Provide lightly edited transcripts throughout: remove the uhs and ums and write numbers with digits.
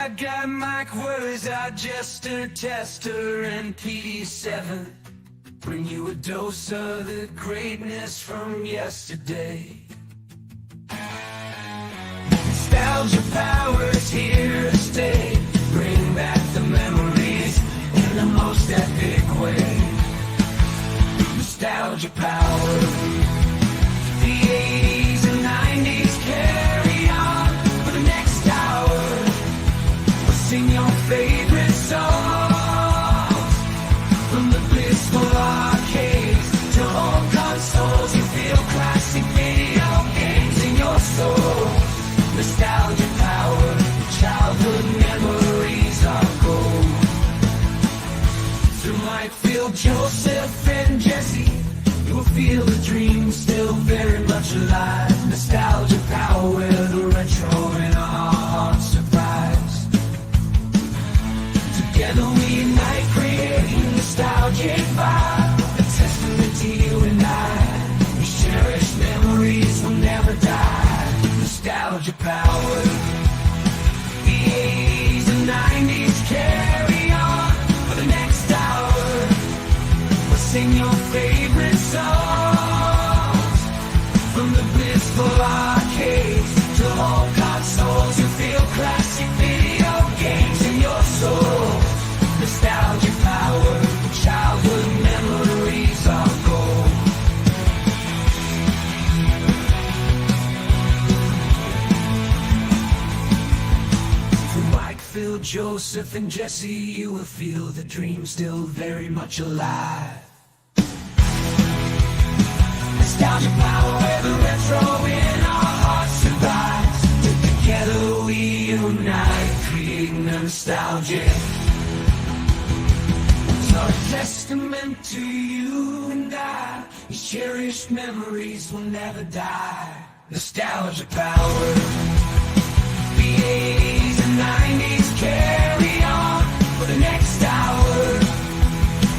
I got Mike Words, Digester, Tester, and PD7. Bring you a dose of the greatness from yesterday. Nostalgia power's here to stay. Bring back the memories in the most epic way. Nostalgia power. The 80s and 90s carry on for the next hour. We'll sing your favorite songs from the blissful arcades to old consoles. You feel classic video games in your soul. Nostalgia power, childhood memories are gold. Through Mike, Phil, Joseph, and Jesse, you will feel the dream still very much alive. Nostalgia power, where the retro in our hearts survives. Together we ignite, creating nostalgic vibe. A testament to you and I. These cherished memories will never die. Nostalgia power. The 80s and 90s carry on for the next hour. We'll sing your favorite songs from the blissful arcades to home consoles. You feel classic video games in your soul. Nostalgia power, childhood memories are gold. Phil, Joseph, and Jesse, you will feel the dream still very much alive. Nostalgia power, where the retro in our hearts survives. Together we unite, creating a nostalgia. It's our testament to you and I. These cherished memories will never die. Nostalgia power. The 80s and 90s carry on for the next hour.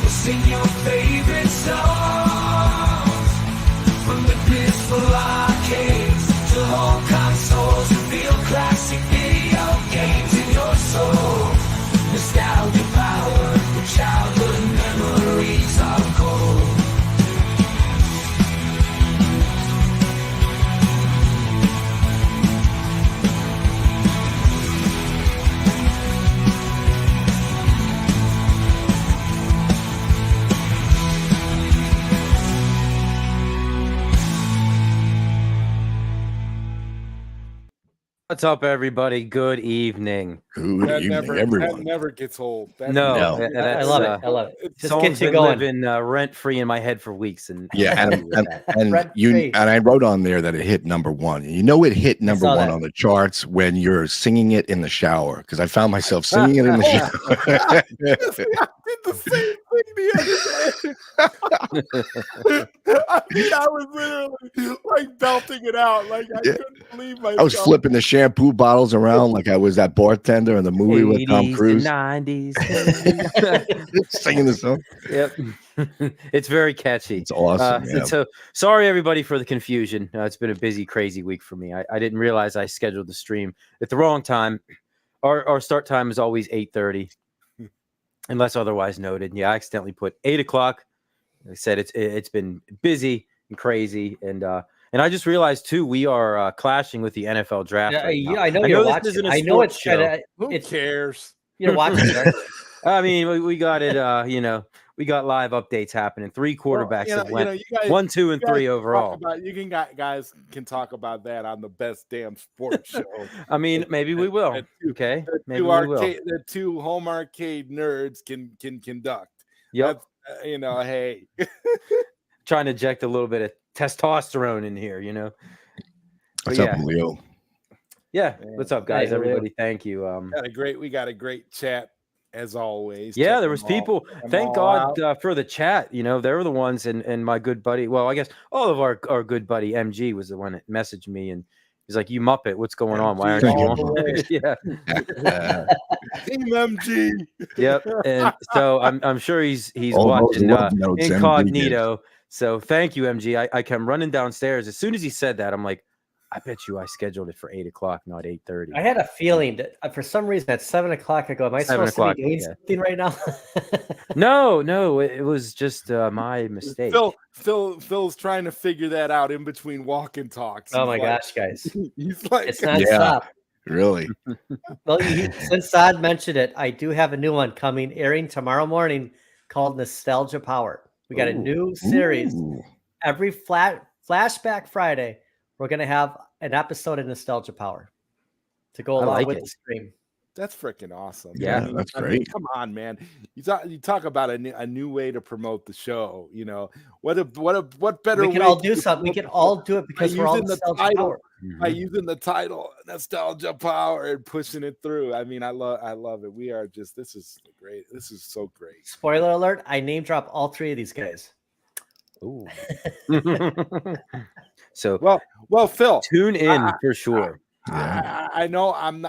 We'll sing your favorite songs from the blissful arcades to home consoles. You feel classic video games in your soul. Nostalgia power, your childhood memories are gold. What's up, everybody? Good evening. Good evening, everyone. That never gets old. I love No. it. I love it. I love it. Just Song's gets you been going. living rent-free in my head for weeks, and Yeah, and Rent-free. I wrote on there that it hit number one. You know, it hit number saw one that. on the charts when you're singing it in the shower, because I found myself singing it in the shower. I did the same thing the other day. I was literally like belting it out. Like I couldn't believe myself. I was flipping the shampoo bottles around like I was that bartender in the movie with Tom 80s Cruise, and 90s. singing the song. Yep, it's very catchy. It's awesome. Yeah. So sorry, everybody, for the confusion. It's been a busy, crazy week for me. I didn't realize I scheduled the stream at the wrong time. Our start time is always 8:30. Unless otherwise noted. Yeah, I accidentally put 8 o'clock. Like I said, it's been busy and crazy, and I just realized too we are clashing with the NFL draft. Right now. I know you're watching. Isn't a I know it's sports show. Who cares? You're watching. Right? I mean, we got it. We got live updates happening. 3 quarterbacks have went you guys, 1, 2, and 3 talk overall. guys can talk about that on the best damn sports show. I mean, maybe we will. Okay, maybe we will. The two home arcade nerds can conduct. Yep. Hey. Trying to inject a little bit of testosterone in here, What's But up, Leo? Yeah. What's up, guys? Hey, Leo. Everybody, thank you. We got a great chat as always. Yeah, Check there was them all- people. check them Thank all God out. for the chat. They were the ones, and my good buddy. Well, I guess all of our good buddy MG was the one that messaged me, and he's like, "You Muppet, what's going on? Why aren't you all the on?" way. Yeah, Team MG. yep. And so I'm sure he's All those watching love notes MG incognito. So thank you, MG. I come running downstairs as soon as he said that. I'm like, I bet you I scheduled it for 8 o'clock, not 8:30. I had a feeling that for some reason at 7 o'clock I go, am I 7 supposed to be o'clock, doing yeah. something right now? No, it was just my mistake. Phil's trying to figure that out in between walk and talks. Oh He's my like- gosh, guys. He's like, It's nonstop. Really? Well, since Zod mentioned it, I do have a new one coming, airing tomorrow morning called Nostalgia Power. We got a new series. Ooh. Every Flashback Friday, we're going to have an episode of Nostalgia Power to go I along like with it. the stream. that's freaking awesome. Yeah, that's great. Come on, man. You talk about a new way to promote the show. You know what better? We can way all to do something. We promote can the all show do it because we're all using the Nostalgia title. Power. By using the title Nostalgia Power and pushing it through. I mean, I love it. We are just this is great. This is so great. Spoiler alert, I name drop all three of these guys. Ooh. So Well, Phil, tune in for sure. Yeah. I know I'm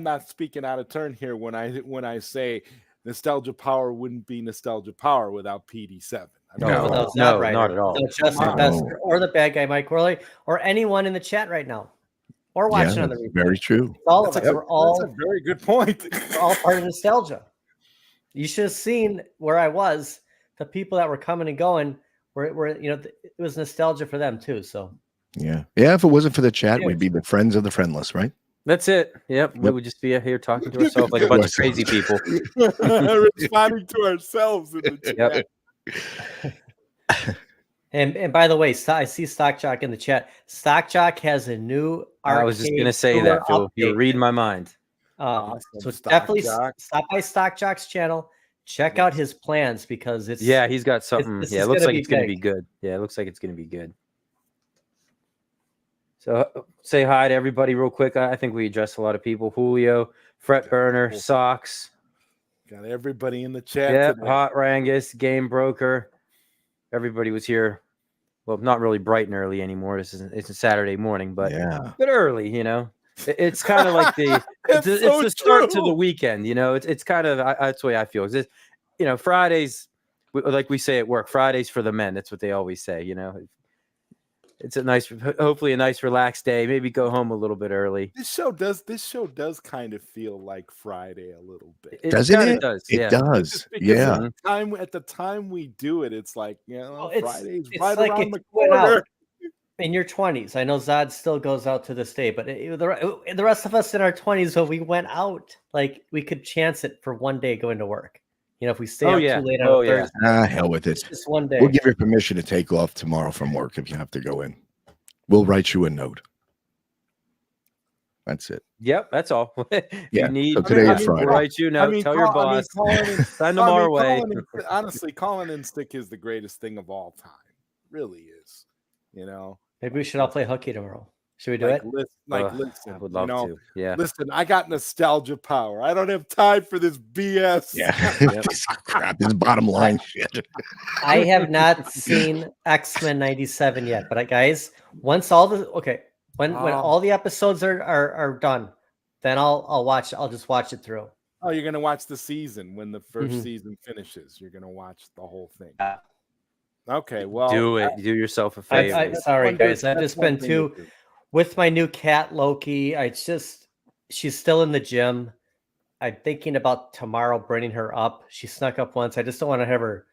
not speaking out of turn here when I say Nostalgia Power wouldn't be Nostalgia Power without PD7. No. Without No, Zod Rider, not at all. without Justin No. Bester, or the bad guy Mike Worley, or anyone in the chat right now, or watching on the that's replay. very true. It's all of That's us. a, We're all that's a very good point. we're all part of nostalgia. You should have seen where I was. The people that were coming and going were it was nostalgia for them too. So Yeah. If it wasn't for the chat, we'd be the friends of the friendless, right? That's it. Yep. We would just be here talking to ourselves like a bunch of crazy people. Responding to ourselves in the chat. Yep. and by the way, I see Stock Jock in the chat. Stock Jock has a new I was just arcade gonna say tour that, Phil. You update. read my mind. Awesome, So Stock definitely Jock. stop by Stock Jock's channel. Check out his plans because it's Yeah, he's got something. this Yeah, is it looks gonna like be it's gonna be big. good. Yeah, it looks like it's gonna be good. So say hi to everybody real quick. I think we addressed a lot of people. Julio, Fret Burner, Socks. Got everybody in the chat. Yep, today. Hot Rangus, Game Broker. Everybody was here. Well, not really bright and early anymore. It's a Saturday morning, but early, It's kind of like it's the start to the weekend, It's kind of that's the way I feel. Fridays, like we say at work, Fridays for the men. That's what they always say, It's hopefully a nice relaxed day. Maybe go home a little bit early. This show does kind of feel like Friday a little bit. Doesn't kinda it? does, It yeah. does. Just because Yeah. at the time we do it, it's like Friday's it's right like around if the you went out corner. in your 20s. I know Zod still goes out to this day, but the rest of us in our 20s, when we went out, like we could chance it for one day going to work. If we stay out too late on a Thursday, Hell with it. it's just one day. We'll give you permission to take off tomorrow from work if you have to go in. We'll write you a note. That's it. Yep, that's all. If Yeah, you need, so today is we'll Friday. write you a note. Tell your boss. Send them our way. Honestly, calling in sick is the greatest thing of all time. Really is. Maybe we should all play hooky tomorrow. Should we do Like, it? listen, I would love to. Yeah. Listen, I got nostalgia power. I don't have time for this BS. Yeah. This crap. This bottom line shit. I have not seen X-Men 97 yet, but guys, once all the when all the episodes are done, then I'll watch. I'll just watch it through. Oh, you're gonna watch the season when the first season finishes. You're gonna watch the whole thing. Okay, well, Do it. Do yourself a favor. Sorry, guys. I've just been too with my new cat Loki. She's still in the gym. I'm thinking about tomorrow bringing her up. She snuck up once. I just don't want to have her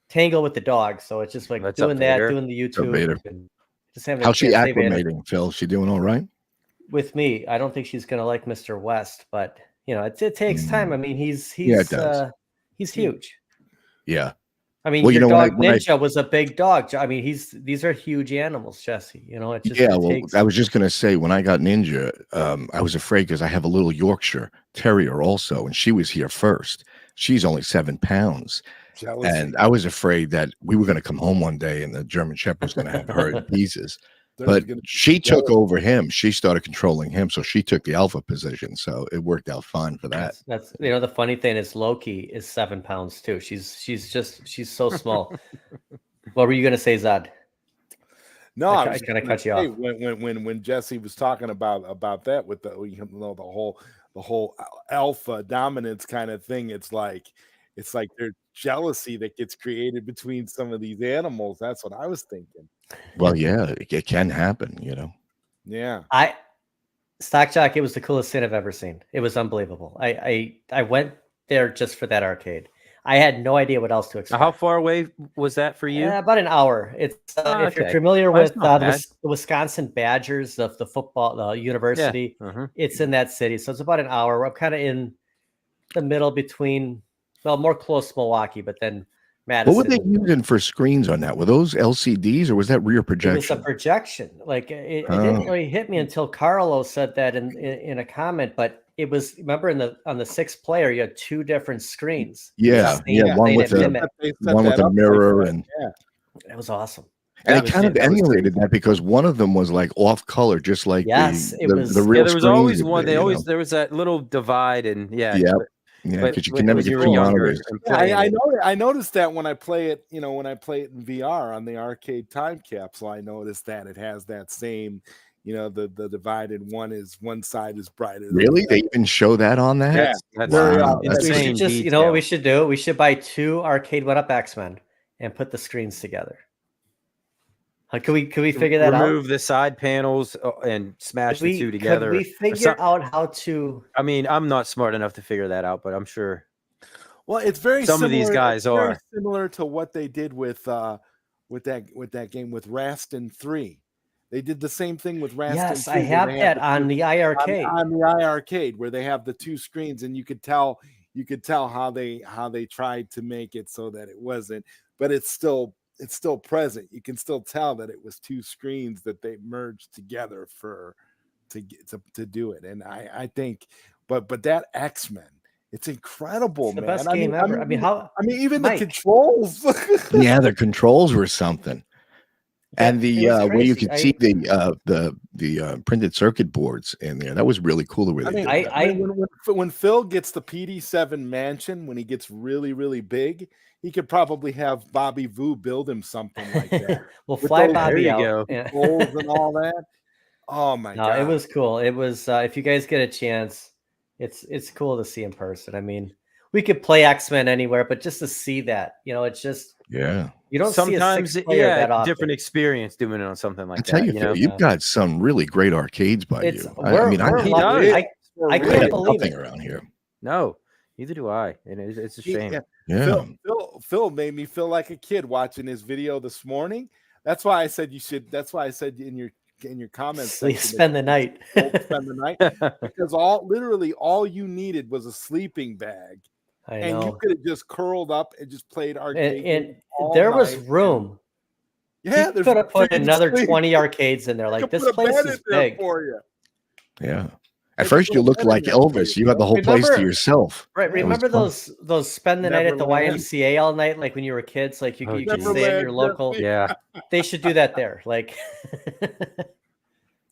tangle with the dog. So it's just like That's doing up that, later. doing the YouTube. Vader. and just having How's she a chance to save acclimating, Phil? She doing all right? with me. I don't think she's gonna like Mr. West, but it takes time. I mean, he's it does. he's huge. Yeah. I mean, Well, your when dog I- Ninja was a big dog. I mean, these are huge animals, Jesse. It just takes. I was just gonna say when I got Ninja, I was afraid because I have a little Yorkshire Terrier also, and she was here first. She's only 7 pounds. jealousy. And I was afraid that we were going to come home one day and the German Shepherd was going to have her in pieces. But she took over him. She started controlling him. So she took the alpha position. So it worked out fine for that. That's the funny thing is Loki is 7 pounds too. She's so small. What were you gonna say, Zod? No, I was kinda gonna cut you say, off. when Jesse was talking about that with the whole alpha dominance kind of thing. It's like there's jealousy that gets created between some of these animals. That's what I was thinking. Well, yeah, it can happen, Yeah. Stock Jockey was the coolest thing I've ever seen. It was unbelievable. I went there just for that arcade. I had no idea what else to expect. How far away was that for you? About an hour. It's if you're Okay. familiar Well, that's with not bad. the Wisconsin Badgers of the football, the university, it's in that city. So it's about an hour. I'm kind of in the middle between, well, more close to Milwaukee, but then Madison. What were they using for screens on that? Were those LCDs or was that rear It was a projection? projection. Like it didn't really hit me until Carlo said that in a comment. But it was, remember, on the sixth player, you had two different screens. Yeah, one with a mirror, and it was awesome. And it kind of emulated that because one of them was like off color, just like the real. There was always one. There was that little divide, and because you can never get two monitors. I noticed that when I play it, when I play it in VR on the arcade time capsule, I noticed that it has that same, the divided one side is brighter. Really? They even show that on that? Yeah, that's we should just, what we should do? We should buy 2 arcade 1-up X-Men and put the screens together. Could we figure that out? Remove the side panels and smash the two together. Could we figure out how to? I mean, I'm not smart enough to figure that out, but I'm sure. Well, it's very some of these guys are similar to what they did with that game with Rastin 3. They did the same thing with Rastin. Yes, 3, I have that on the iArcade. On the iArcade, where they have the 2 screens, and you could tell how they tried to make it so that it wasn't, but it's still present. You can still tell that it was 2 screens that they merged together to do it. And I think, but that X-Men, it's incredible, it's the man. Best game ever. Even the controls. Yeah, the controls were something. And where you could see the printed circuit boards in there, that was really cool. The way when Phil gets the PD7 mansion, when he gets really, really big, he could probably have Bobby Vu build him something like that. We'll fly Bobby out. And all that. Oh my God. It was cool. It was if you guys get a chance, it's cool to see in person. I mean, we could play X-Men anywhere, but just to see that, it's just you don't sometimes see a that often. Different experience doing it on something like that. I tell you, you've got some really great arcades by you. I can't believe it around here. No, neither do I, and it's a shame. Yeah. Phil made me feel like a kid watching his video this morning. That's why I said you should. That's why I said in your comments, spend the night. Spend the night because all you needed was a sleeping bag. And you could have just curled up and just played arcade. And there was room. Yeah, you could have put another 20 arcades in there. Like, this place is big for you. Yeah. At first, you looked like Elvis. You had the whole place to yourself. Right. Remember those spend the night at the YMCA all night, like when you were kids? Like you could stay at your local. Yeah. They should do that there. Like,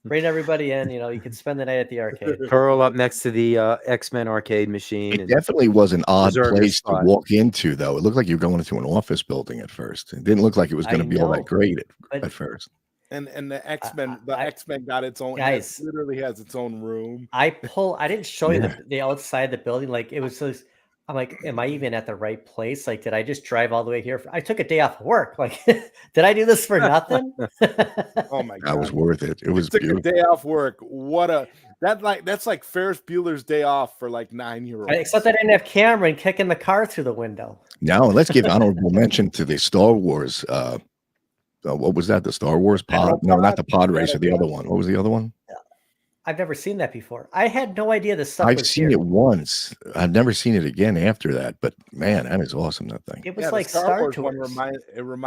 bring everybody in. You can spend the night at the arcade. Curl up next to the X-Men arcade machine. It definitely was an odd place to walk into, though. It looked like you were going into an office building at first. It didn't look like it was going to be all that great at first. And the X-Men, X-Men got its own. Guys, it literally has its own room. I didn't show you the outside of the building. Like, it was just. I'm like, am I even at the right place? Like, did I just drive all the way here? I took a day off of work. Like, did I do this for nothing? Oh my God, that was worth it. It was beautiful. Took a day off work. That's like Ferris Bueller's Day Off for like 9-year-olds. Except I didn't have Cameron kicking the car through the window. Now let's give honorable mention to the Star Wars. What was that? The Star Wars pod? No, not the pod racer. The other one. What was the other one? I've never seen that before. I had no idea this stuff. I've seen it once. I've never seen it again after that. But man, that is awesome. That thing. It was like Star Tours.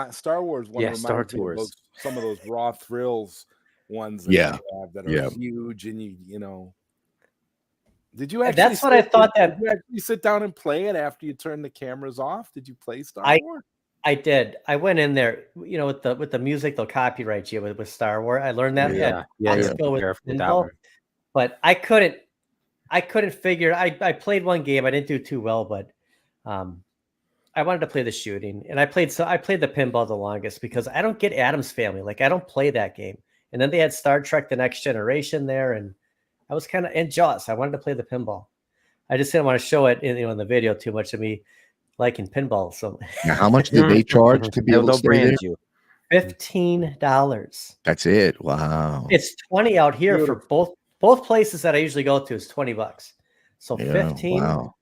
Star Wars one. Yeah, Star Tours. Some of those Raw Thrills ones. That are huge, and you know. Did you actually? That's what I thought. Did you actually sit down and play it after you turned the cameras off? Did you play Star Wars? I did. I went in there, with the music, they'll copyright you with Star Wars. I learned that. Yeah. But I couldn't figure. I played one game. I didn't do too well, but I wanted to play the shooting, and I played the pinball the longest because I don't get Addams Family. Like, I don't play that game. And then they had Star Trek: The Next Generation there, and I was kind of in Jaws. I wanted to play the pinball. I just didn't want to show it in the video too much of me liking pinball. So now, how much did they charge to be able to stay there? $15. That's it. Wow. It's 20 out here for both places that I usually go to is $20. So Yeah, 15. wow.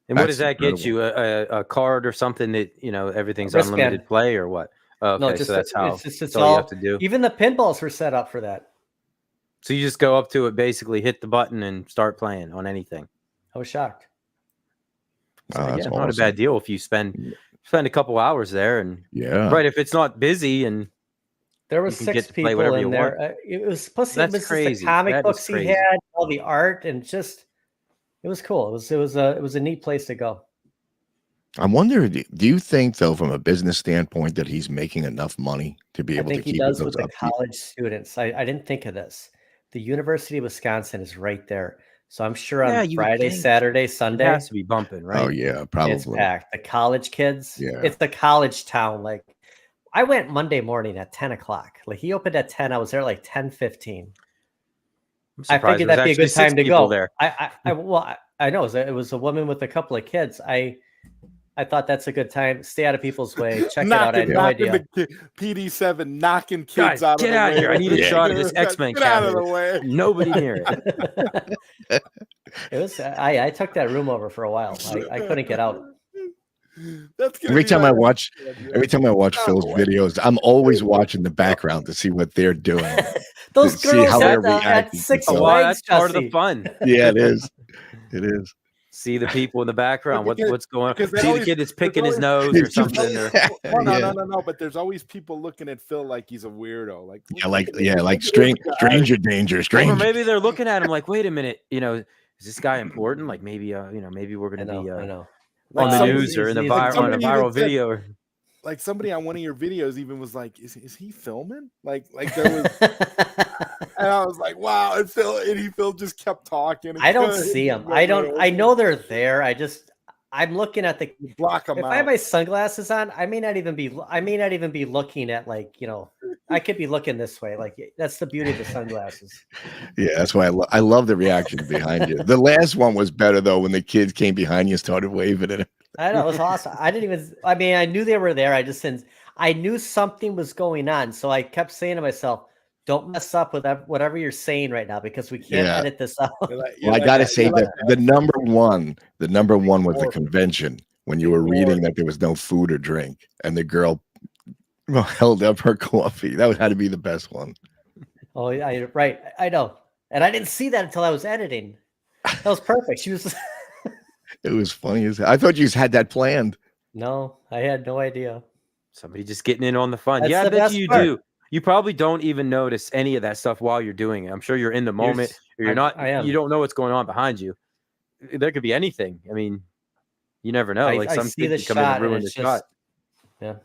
And what That's does that get incredible. you? A card or something that everything's Wristband. unlimited play or what? Oh, No, okay, just so that's how it's that's all you have all to do. even the pinballs were set up for that. So you just go up to it, basically hit the button and start playing on anything. I was shocked. So, Wow, that's not a awesome. bad deal if you spend a couple hours there, and Yeah. right if it's not busy and There you was can 6 get to play people whatever in you there. want. It was supposed to That's it was just the crazy. comic That is books he crazy. had, all the art, and just it was cool. It was a neat place to go. I wonder, do you think, though, from a business standpoint, that he's making enough money to be I able to think he keep does those with the upkeep? college students. I didn't think of this. The University of Wisconsin is right there. So I'm sure Yeah, on you would Friday, think. Saturday, It Sunday, has to be bumping, right? Oh, yeah, it's probably. packed. The college kids, Yeah. it's the college town. Like I went Monday morning at 10 o'clock. Like he opened at 10. I was there like 10:15. I'm I surprised figured there was that'd be a actually good time 6 to people go. there. I know it was a woman with a couple of kids. I thought that's a good time. Stay out of people's way. Check it out. I had no idea. PD7 knocking kids Guys, out. get of the out way. here! I need a Yeah. shot of this X-Men Get out of cabinet. the way. Nobody near it. It was. I took that room over for a while. I couldn't get out. That's gonna Every be time I my- watch Phil's Oh, boy. videos, I'm always watching the background to see what they're doing. Those to see girls how they're had reacting to 6 stuff. Well, legs. that's part of the Jesse. fun. Yeah, it is. It is. See the people in the background. What's going on? because they See always- the kid that's there's picking his always- nose or It's just- something. Or Yeah. No. But there's always people looking at Phil like he's a weirdo. Like, Like stranger danger, or stranger. maybe they're looking at him like, wait a minute, is this guy important? Like maybe maybe we're I gonna be know. on Like the somebody- news or in the he's- on a somebody even viral said- video. Or Like somebody on one of your videos even was like, "Is he filming?" Like there was, and I was like, "Wow!" And Phil just kept talking. I don't see them. I know they're there. I'm looking at the. block them If out. I have my sunglasses on, I may not even be looking at I could be looking this way. Like that's the beauty of the sunglasses. Yeah, that's why I love the reaction behind you. The last one was better though when the kids came behind you and started waving at it. I know it was awesome. I knew they were there. I knew something was going on. So I kept saying to myself, don't mess up with whatever you're saying right now because we can't Yeah. edit this out. Well, I gotta say that the number one was the convention when you were reading that there was no food or drink, and the girl held up her coffee. That had to be the best one. Oh, yeah, right. I know. And I didn't see that until I was editing. That was perfect. She was It was funny as I thought you had that planned. No, I had no idea. somebody just getting in on the fun. That's Yeah, I the bet best you part. do. You probably don't even notice any of that stuff while you're doing it. I'm sure you're in the moment, or you're not. I am. You don't know what's going on behind you. There could be anything. I mean, you never know. I Some see kid the could come in shot and and ruin the it's shot. Yeah.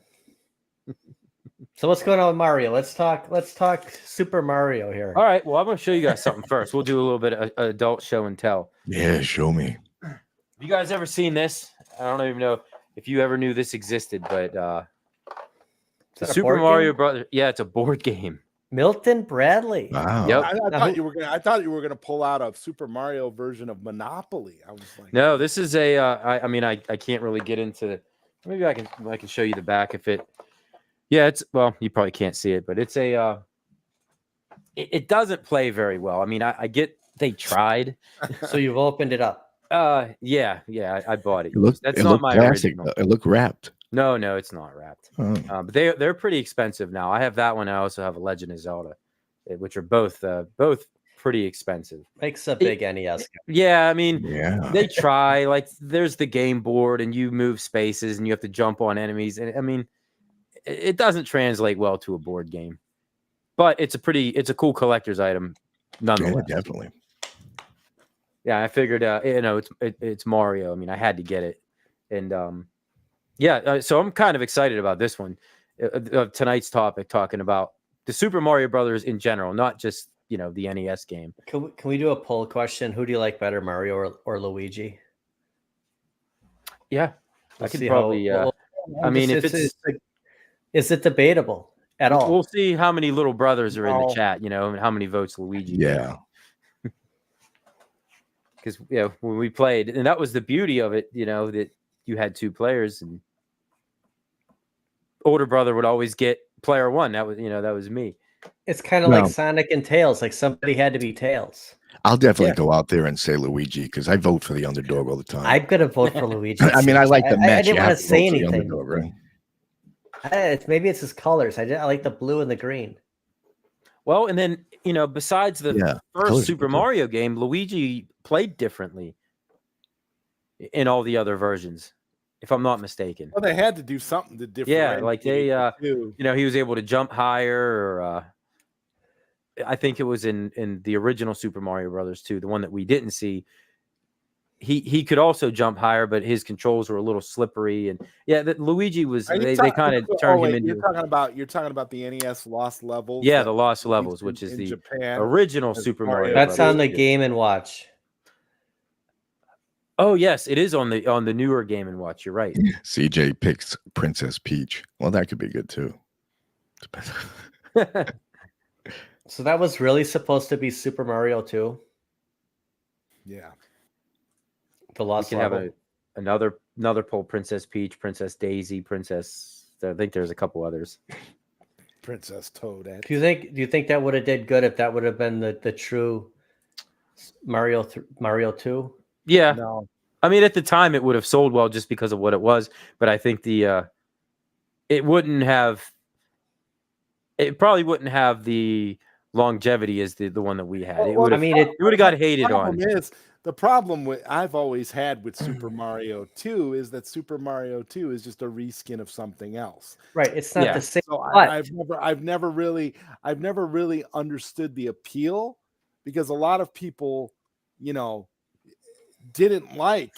So what's going on with Mario? Let's talk Super Mario here. All right. Well, I'm going to show you guys something first. We'll do a little bit of adult show and tell. Yeah, show me. Have you guys ever seen this? I don't even know if you ever knew this existed, but Is that the a Super board Mario game? Brothers. Yeah, it's a board game. Milton Bradley. Wow. Yep. I Now thought who- I thought you were gonna pull out a Super Mario version of Monopoly. I was like, No, this is a. I mean, I can't really get into. Maybe I can show you the back if it. Yeah, it's well. You probably can't see it, but it's a. It doesn't play very well. I mean, I get they tried. So you've opened it up. Yeah, I bought it. That's It not looked my plastic. original. It looked wrapped. No, it's not wrapped. Oh. But they're pretty expensive now. I have that one. I also have a Legend of Zelda, which are both pretty expensive. Makes a big NES. Yeah, I mean, Yeah. they try. Like, there's the game board, and you move spaces, and you have to jump on enemies. And I mean, it doesn't translate well to a board game, but it's a cool collector's item, Yeah, nonetheless. definitely. Yeah, I figured, it's Mario. I mean, I had to get it, and so I'm kind of excited about this one. Tonight's topic, talking about the Super Mario Brothers in general, not just the NES game. Can we do a poll question? Who do you like better, Mario or Luigi? Yeah, We'll I could see probably. I mean, if is it debatable at all? we'll see how many little brothers are in the Oh. chat, and how many votes Luigi. Yeah. Because when we played, and that was the beauty of it, that you had two players, and older brother would always get player one. That was me. It's kind of Well- like Sonic and Tails. Like somebody had to be Tails. I'll definitely Yeah. go out there and say Luigi because I vote for the underdog all the time. I'm gonna vote for Luigi. I mean, I like the I match. didn't You want have to to say vote for the anything. underdog, right? Maybe it's his colors. I like the blue and the green. Well, and then besides the Yeah, first colors Super are good. Mario game, Luigi played differently in all the other versions, if I'm not mistaken. Well, they had to do something to differentiate. Yeah, like they, the two. he was able to jump higher, or I think it was in the original Super Mario Brothers 2, the one that we didn't see. He could also jump higher, but his controls were a little slippery, and Luigi was Are you they kind of turned him into. You're talking about the NES Lost Levels. Yeah, that the Lost was Levels, released which is in the Japan. original as Super Mario Mario. That's on Brothers. the Game and Watch. Oh yes, it is on the newer Game and Watch. You're right. CJ picks Princess Peach. Well, that could be good too. So that was really supposed to be Super Mario 2, Yeah. the We Lost can have Level. another poll: Princess Peach, Princess Daisy, Princess. I think there's a couple others. Princess Toadette. Do you think that would have did good if that would have been the true Mario 2? Yeah, No. I mean at the time it would have sold well just because of what it was, but I think it probably wouldn't have the longevity as the one that we had. It Well, would have. It would have got hated on. The problem I've always had with Super Mario 2 is that Super Mario 2 is just a reskin of something else. Right. It's not Yeah. the same. So but I've never really understood the appeal, because a lot of people, didn't like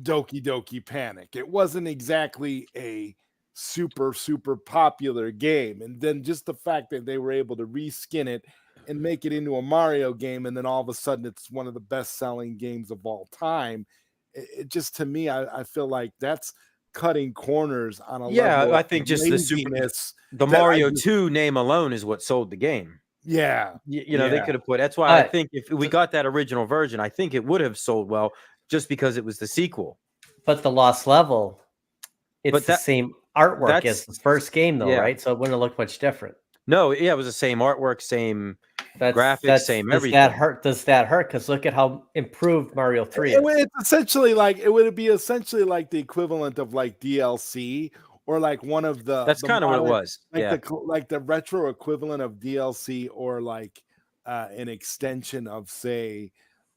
Doki Doki Panic. It wasn't exactly a super popular game, and then just the fact that they were able to reskin it and make it into a Mario game, and then all of a sudden it's one of the best selling games of all time. It just, to me, I feel like that's cutting corners on a level I think of just laziness the that I Mario just- 2 name alone is what sold the game. Yeah, They Yeah. could have put. That's why I But- think if we got that original version, I think it would have sold well just because it was the sequel. But the Lost Level, it's But the same artwork as that's- the first game, though, yeah. right? So it wouldn't look much different. No, it was the same artwork, same graphics, same Does everything. that hurt? Does that hurt? Because look at how improved Mario 3 is. It's essentially like it would be essentially like the equivalent of like DLC, or like one of the. That's the kind of what it modern- was. Like the retro equivalent of DLC, or like an extension of, say,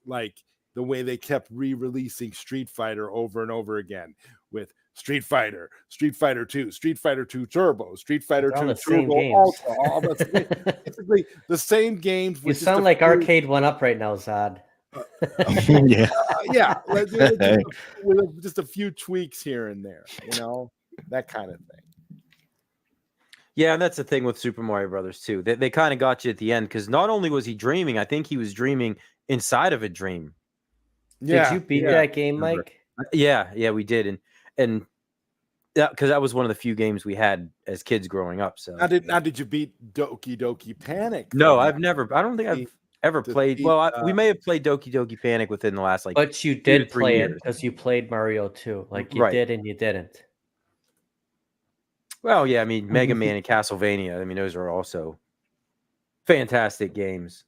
like the way they kept re-releasing Street Fighter over and over again with Street Fighter 2, Street Fighter 2 Turbo, Street Fighter They're all 2 the same Turbo games. Ultra, all basically the same games. You with just sound a like few- Arcade 1-Up right now, Zod. Yeah. yeah, with just a few tweaks here and there, that kind of thing. Yeah, and that's the thing with Super Mario Brothers too. They kind of got you at the end, because not only was he dreaming, I think he was dreaming inside of a dream. Did you beat that game, remember. Mike? Yeah, we did, and because that was one of the few games we had as kids growing up. So Now did you beat Doki Doki Panic? no, though? I don't think I've ever to played. beat, Well, we may have played Doki Doki Panic within the last But you 2 to did 3 play it years. because you played Mario 2. Like you Right. did and you didn't. Well, yeah, I mean Mega Man and Castlevania. I mean those are also fantastic games.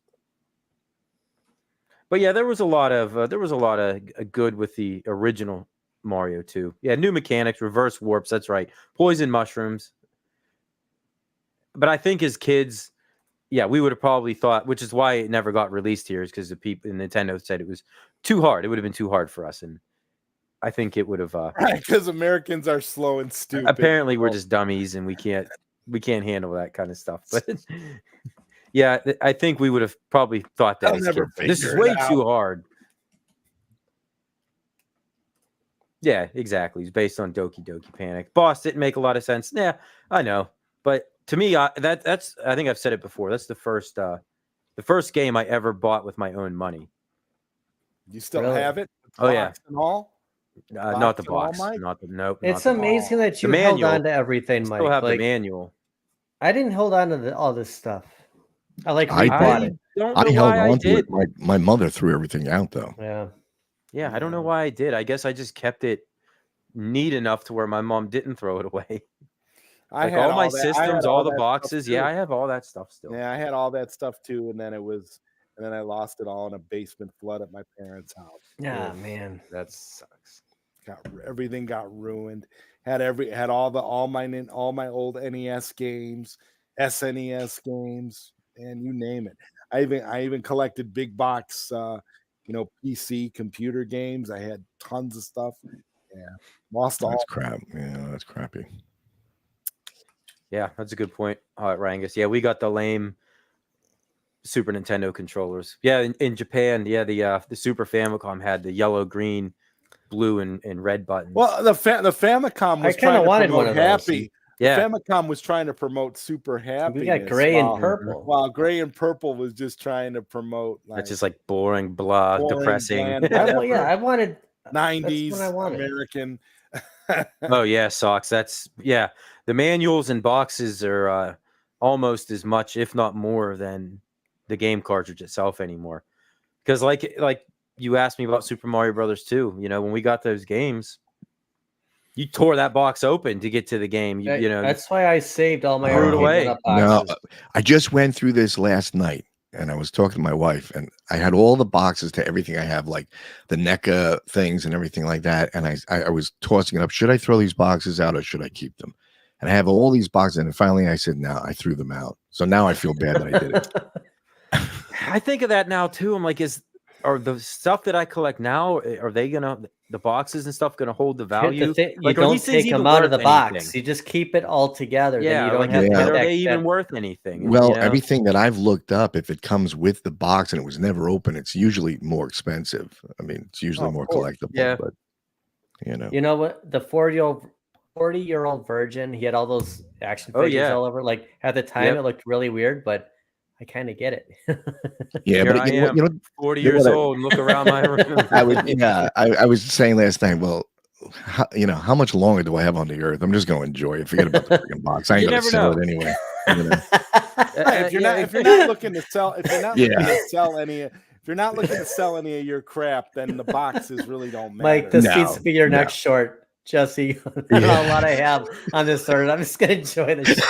But yeah, there was a lot of good with the original Mario 2. Yeah, new mechanics, reverse warps. That's right, poison mushrooms. But I think as kids, yeah, we would have probably thought, which is why it never got released here, is because the people in Nintendo said it was too hard. It would have been too hard for us, and I think it would have. Right, because Americans are slow and stupid. Apparently, we're just dummies, and we can't handle that kind of stuff. But yeah, I think we would have probably thought that. I'll as never kids. This is figure it way too hard. Yeah, exactly. It's based on Doki Doki Panic. Boss didn't make a lot of sense. Yeah, I know, but to me, that's I think I've said it before. That's the first game I ever bought with my own money. You still Really? have it? Oh, yeah. Box and all? Not the Box and all, box. Mike? Not the nope. It's not the box. amazing that The you held manual. on to everything, Mike. Still have the Like, manual. I didn't hold on to all this stuff. I like I rebought did. it. Don't I know held why I on to did. it. My mother threw everything out though. Yeah. Yeah, I don't know why I did. I guess I just kept it neat enough to where my mom didn't throw it away. I Like had all my that. I had systems, all the that stuff boxes. Yeah, too. I have all that stuff still. Yeah, I had all that stuff too, and then I lost it all in a basement flood at my parents' house. Yeah, Ugh. man. That sucks. Everything got ruined. Had all my old NES games, SNES games, and you name it. I even collected big box PC computer games. I had tons of stuff. Yeah. Lost That's all. crap. Yeah, that's crappy. Yeah, that's a good point, Rangus. Yeah, we got the lame Super Nintendo controllers. Yeah, in Japan, yeah, the Super Famicom had the yellow, green, blue, and red buttons. Well, the Famicom was I trying kinda to wanted promote one of those. Happy. Yeah. The Famicom was trying to promote Super Happy. We got gray and purple. While Gray and Purple was just trying to promote That's just like boring, blah, boring, depressing. bland, I wanted 90s what I wanted. American. Oh yeah, socks. That's yeah. The manuals and boxes are almost as much, if not more, than the game cartridge itself anymore. Because like you asked me about Super Mario Brothers 2, you know, when we got those games, you tore that box open to get to the game. You know, That's why I saved all my Threw it arcade away. one-up No, boxes. I just went through this last night, and I was talking to my wife, and I had all the boxes to everything I have, like the NECA things and everything like that. And I was tossing it up. Should I throw these boxes out or should I keep them? And I have all these boxes, and finally I said, no, I threw them out. So now I feel bad that I did it. I think of that now too. I'm like, are the stuff that I collect now, are they the boxes and stuff gonna hold the value? You Like, are don't these things take them even out of worth the box. anything? You just keep it all together. Yeah, then you don't like, have to Yeah. have are that, they even that- worth anything? Well, you know? everything that I've looked up, if it comes with the box and it was never open, it's usually more expensive. I mean, it's usually Of more course. collectible. Yeah. But you know, You know what? The 40-year-old virgin, he had all those action Oh, figures yeah. all over. Like at the time, Yep. it looked really weird, but I kind of get it. yeah. Here But I you know, am, you know, 40 you know years what I- old, and look around my room. I was saying last night, well, how much longer do I have on the earth? I'm just going to enjoy it. Forget about the freaking box. I ain't You going to never sell know. it anyway. You know? Right, if you're not looking to sell, if you're not looking Yeah. to sell any, if you're not looking to sell any of your crap, then the boxes really don't matter. Mike, this No, needs to be your no. next short. Jesse, I don't know what I have on this earth. I'm just going to enjoy this.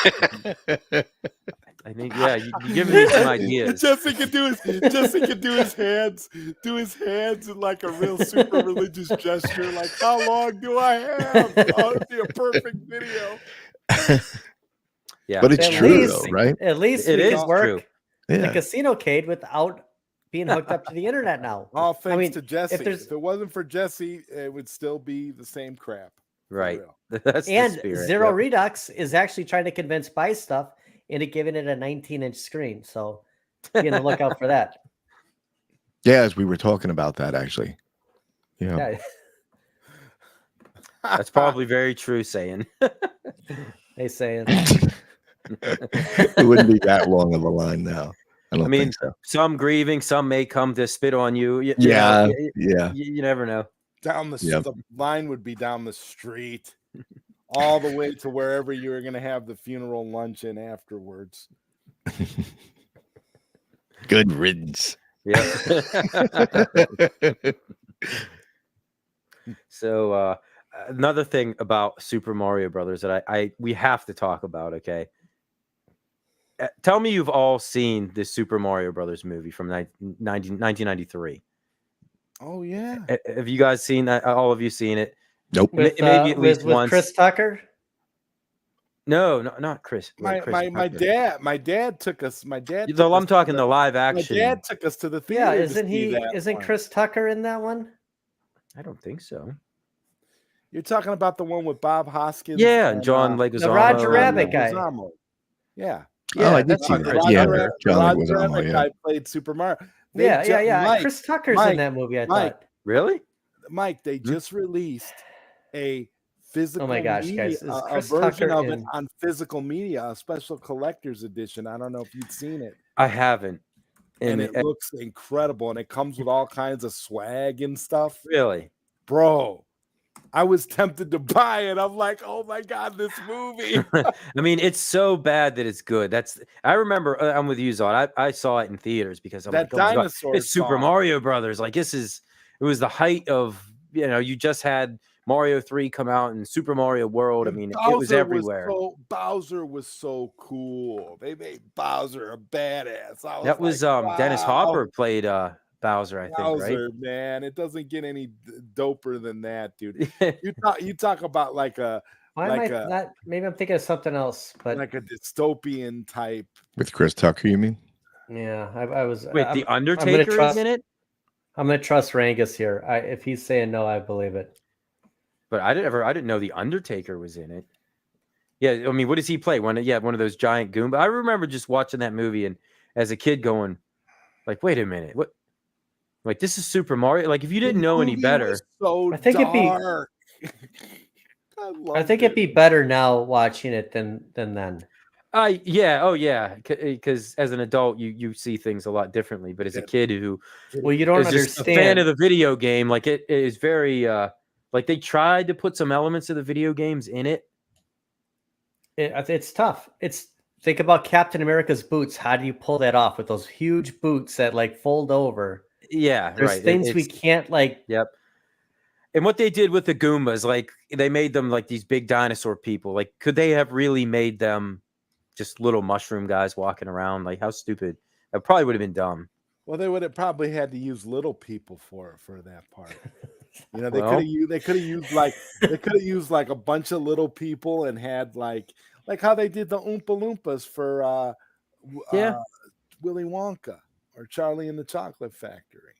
I think, yeah, you're giving me some ideas. Jesse could do his hands in like a real super religious gesture. Like, how long do I have? Oh, it'd be a perfect video. Yeah, But it's At true, least- though, right? At least It we is can work true. the Yeah. casino cade without being hooked up to the internet now. All thanks mean, to Jesse. if If, there's- it wasn't for Jesse, it would still be the same crap. For right. real. That's And the spirit. Zero Yep. Redux is actually trying to convince Buy Stuff into giving it a 19-inch screen. So be on the lookout for that. Yeah, as we were talking about that, actually. Yeah. Yeah. That's probably very true, saying. They say It wouldn't be that long of a line now. I don't I mean, think so. some grieving, some may come to spit on you. You Yeah, know, yeah. you never know. Down the Yep. the line would be down the street, all the way to wherever you were going to have the funeral luncheon afterwards. Good riddance. Yeah. So another thing about Super Mario Brothers that we have to talk about. Okay, tell me you've all seen this Super Mario Brothers movie from 1993. Oh yeah, Have you guys seen that? All of you seen it? Nope. with, Maybe at least with once. Chris Tucker. No, not Chris. my Chris dad Tucker. took us. My dad. Though took I'm us talking to the live My action. dad took us to the theater. Yeah, to isn't see he? that Isn't one. Chris Tucker in that one? I don't think so. You're talking about the one with Bob Hoskins? Yeah, and John Leguizamo. the Roger and, Rabbit guy. Leguizamo. Yeah. Oh, I did that's see what that. Chris Yeah, Tucker- John Roger Leguizamo, Rabbit yeah. guy played Super Mario. Yeah. Mike, Chris Tucker's Mike, in that movie. I Mike, thought. Really? Mike, they just released a physical Oh my gosh, media, guys, is a Chris version Tucker of it in- on physical media, a special collector's edition. I don't know if you've seen it. I haven't. And it looks incredible. And it comes with all kinds of swag and stuff. really. Bro, I was tempted to buy it. I'm like, oh my God, this movie. I mean, it's so bad that it's good. I remember. I'm with you, Zod. I saw it in theaters because I'm That like, oh my God, dinosaur it's Super song. Mario Brothers. Like it was the height of, you just had Mario 3 come out and Super Mario World. I And mean, it was everywhere. Bowser was so cool. They made Bowser a badass. I was That was like, Dennis wow, Hopper played Bowser, I think, right? Bowser, man. It doesn't get any doper than that, dude. You talk about like a Why like am I a not? Maybe I'm thinking of something else, but like a dystopian type. With Chris Tucker, you mean? yeah, I was. Wait, The I'm gonna Undertaker is trust. in it? I'm gonna trust Rangus here. If he's saying no, I believe it. But I didn't know The Undertaker was in it. Yeah, I mean, what does he play? One of those giant Goomba. I remember just watching that movie and as a kid going, like, wait a minute, what? Like, this is Super Mario. Like, if you didn't The know any movie better, was so I think it'd be- dark. I think it'd be better now watching it than then. yeah, because as an adult, you see things a lot differently. But as a kid who Well, you don't is just a fan understand. of the video game, like it is very like they tried to put some elements of the video games in it. It's tough. Think about Captain America's boots. How do you pull that off with those huge boots that like fold over? Yeah, There's right. things we can't like. Yep. And what they did with the Goombas, like they made them like these big dinosaur people. Like, could they have really made them just little mushroom guys walking around? Like, how stupid! That probably would have been dumb. Well, they would have probably had to use little people for that part. You know, they Well- could have used like a bunch of little people and had like how they did the Oompa Loompas for Yeah. Willy Wonka or Charlie and the Chocolate Factory.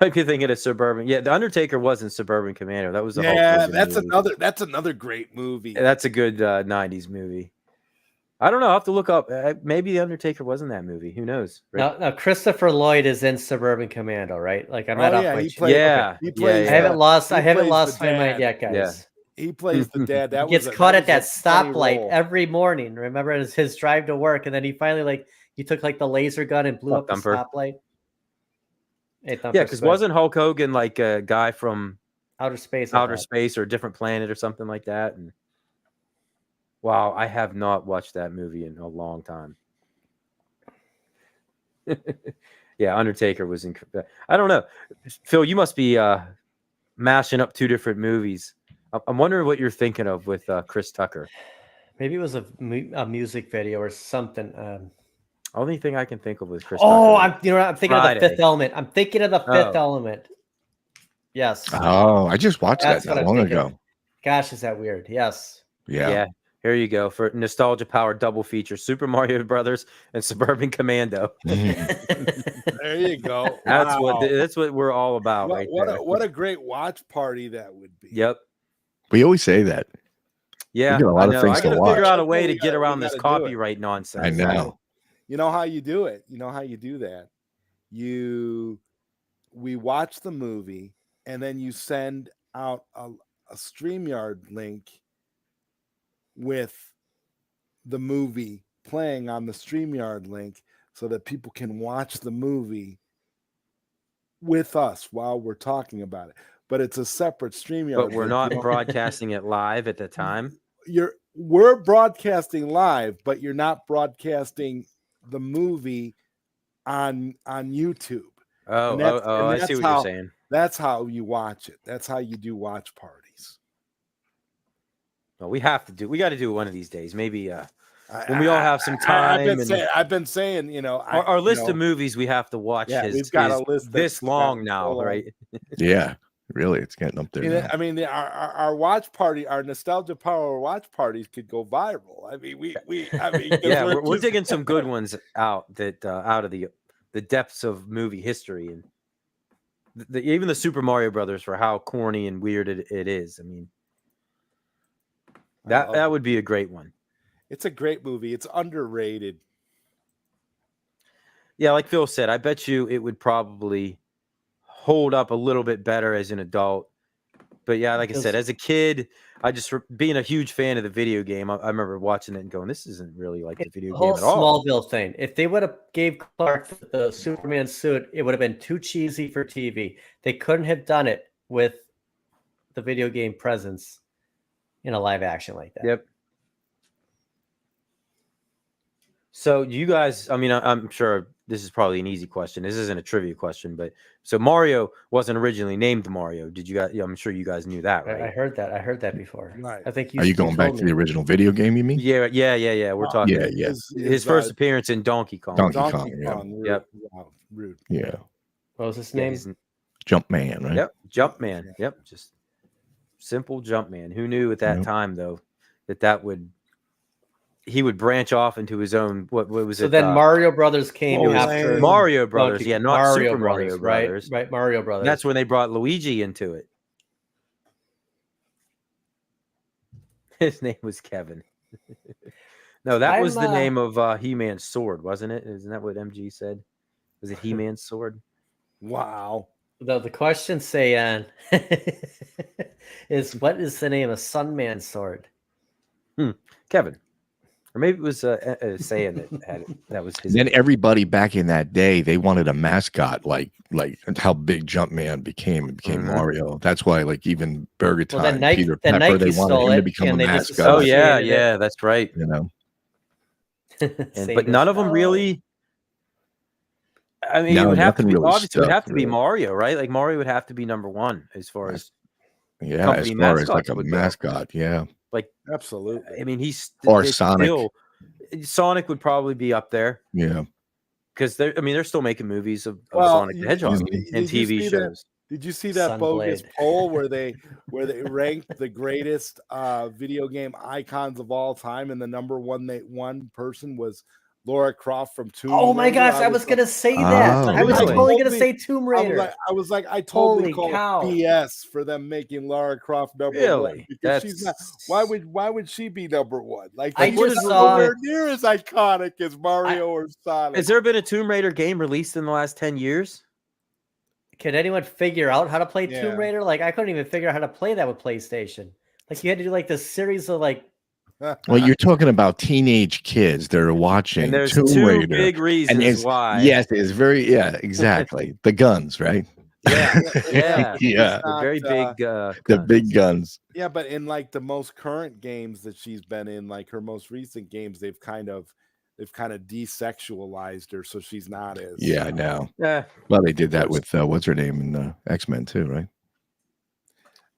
Might be thinking of Suburban. Yeah, The Undertaker wasn't Suburban Commando. That was a Hulk Yeah, Hogan movie. that's another great movie. That's a good 90s movie. I don't know. I'll have to look up. Maybe The Undertaker wasn't that movie. Who knows? Right? Now, Christopher Lloyd is in Suburban Commando, right? Like I'm not off my. he plays. Yeah, plays I haven't lost. he I haven't plays lost the my dad. mind yet, guys. He plays the dad. That He gets was caught at that funny stoplight role. every morning. Remember his drive to work, and then he finally he took like the laser gun and blew up the Thumper. stoplight. Hey, Thumper, Yeah, because sorry. wasn't Hulk Hogan like a guy from outer space? I outer thought. space or a different planet or something like that? And wow, I have not watched that movie in a long time. Yeah, Undertaker was incredible. I don't know, Phil. You must be mashing up two different movies. I'm wondering what you're thinking of with Chris Tucker. Maybe it was a music video or something. Only thing I can think of was Chris. Oh, Tucker. I'm thinking of the Fifth Element. I'm thinking of the Fifth Element. Yes. Oh, I just watched That's that what not I'm long thinking. ago. Gosh, is that weird? Yes. Yeah. Here you go for nostalgia power double feature: Super Mario Brothers and Suburban Commando. There you go. That's Wow. that's what we're all about, right there. What a great watch party that would be. Yep. We always say that. Yeah, got a lot of I know. things I to gotta watch. figure out a way We to get gotta- around we this gotta do it. copyright nonsense. I know. You know how you do it. You know how you do that. We watch the movie and then you send out a StreamYard link with the movie playing on the StreamYard link so that people can watch the movie with us while we're talking about it. But it's a separate StreamYard. But we're link. not You don't- broadcasting it live at the time. We're broadcasting live, but you're not broadcasting the movie on YouTube. Oh, And that's- and I see that's what how- you're saying. That's how you watch it. That's how you do watch parties. Well, we got to do it one of these days. Maybe when we all have some time. I've been saying, you know, our list of movies we have to watch we've got a list this that's long got now, so long. right? Yeah. Really, it's getting up there. You know, now. I mean, our watch party, our nostalgia power watch parties could go viral. I mean, I mean, 'cause Yeah, we're just- digging some good ones out that out of the depths of movie history, and even the Super Mario Brothers for how corny and weird it is. I mean, I love that it. would be a great one. It's a great movie. It's underrated. Yeah, like Phil said, I bet you it would probably hold up a little bit better as an adult. But yeah, like I said, as a kid, I just being a huge fan of the video game, I remember watching it and going, "This isn't really like the video The game whole at all." Smallville thing. If they would have gave Clark the Superman suit, it would have been too cheesy for TV. They couldn't have done it with the video game presence in a live action like that. Yep. So you guys, I mean, I'm sure this is probably an easy question. This isn't a trivia question, but so Mario wasn't originally named Mario. Did you guys? I'm sure you guys knew that, right? I heard that. I heard that before. Right. I think Are you going back to the original video game? You mean? Yeah. We're talking. Yeah. His first appearance in Donkey Kong. Donkey Donkey Kong, yeah. Kong. Yep. Wow, rude. Yeah. What was his Yeah, name? he's- Jumpman, right? Yep. Jumpman. Yep. Just simple Jumpman. Who knew at that Yep. time though that he would branch off into his own. What was it? So then Mario Brothers came it was after Mario Brothers. Donkey- Yeah, not Mario Super Mario right? Brothers. Right, Mario Brothers. That's when they brought Luigi into it. His name was Kevin. No, that was the name of He-Man's sword, wasn't it? Isn't that what MG said? Was it He-Man's sword? Wow. the question saying is what is the name of Sunman's sword? Kevin. Or maybe it was saying that had it. That was his. And then everybody back in that day, they wanted a mascot like how big Jumpman became. It became Mario. That's why, like, even Burger Time, Well, then Peter then Pepper, they Nike wanted stole him to it, become a and they just mascot. Oh yeah, associated yeah, that's right. You know, But none of them really. I mean, it No, would have to nothing be really obviously. It would stuck, have to be really. Mario, right? Like Mario would have to be number one as far as yeah, as company far as mascots like a would go. mascot, yeah. Absolutely. I mean, he's Or it's Sonic. still- Sonic would probably be up there Yeah. because they're still making movies of Well, Sonic the Hedgehog and did you TV see shows. Did you see that bogus Sunblade. poll where they ranked the greatest video game icons of all time, and the number one person was Laura Croft from Tomb Oh my Raider? gosh, I was gonna say that. Oh, I was really? totally gonna say Tomb Raider. I was like, I totally Holy call cow. it BS for them making Lara Croft number one, Really? because she's not. Why would she be number one? Like, I she's just not saw- nowhere near as iconic as Mario or Sonic. Has there been a Tomb Raider game released in the last 10 years? Can anyone figure out how to play Yeah. Tomb Raider? Like, I couldn't even figure out how to play that with PlayStation. Like, you had to do like this series of like. Well, you're talking about teenage kids that are watching And there's Tomb two Raider. big reasons it's, why. Yes, it's very exactly. The guns, right? Yeah, yeah, Yeah. The very Not, big. The guns. big guns. Yeah, but in like the most current games that she's been in, like her most recent games, they've kind of desexualized her, so she's not as Yeah, I know. Yeah. Well, they did that with what's her name in X-Men too, right?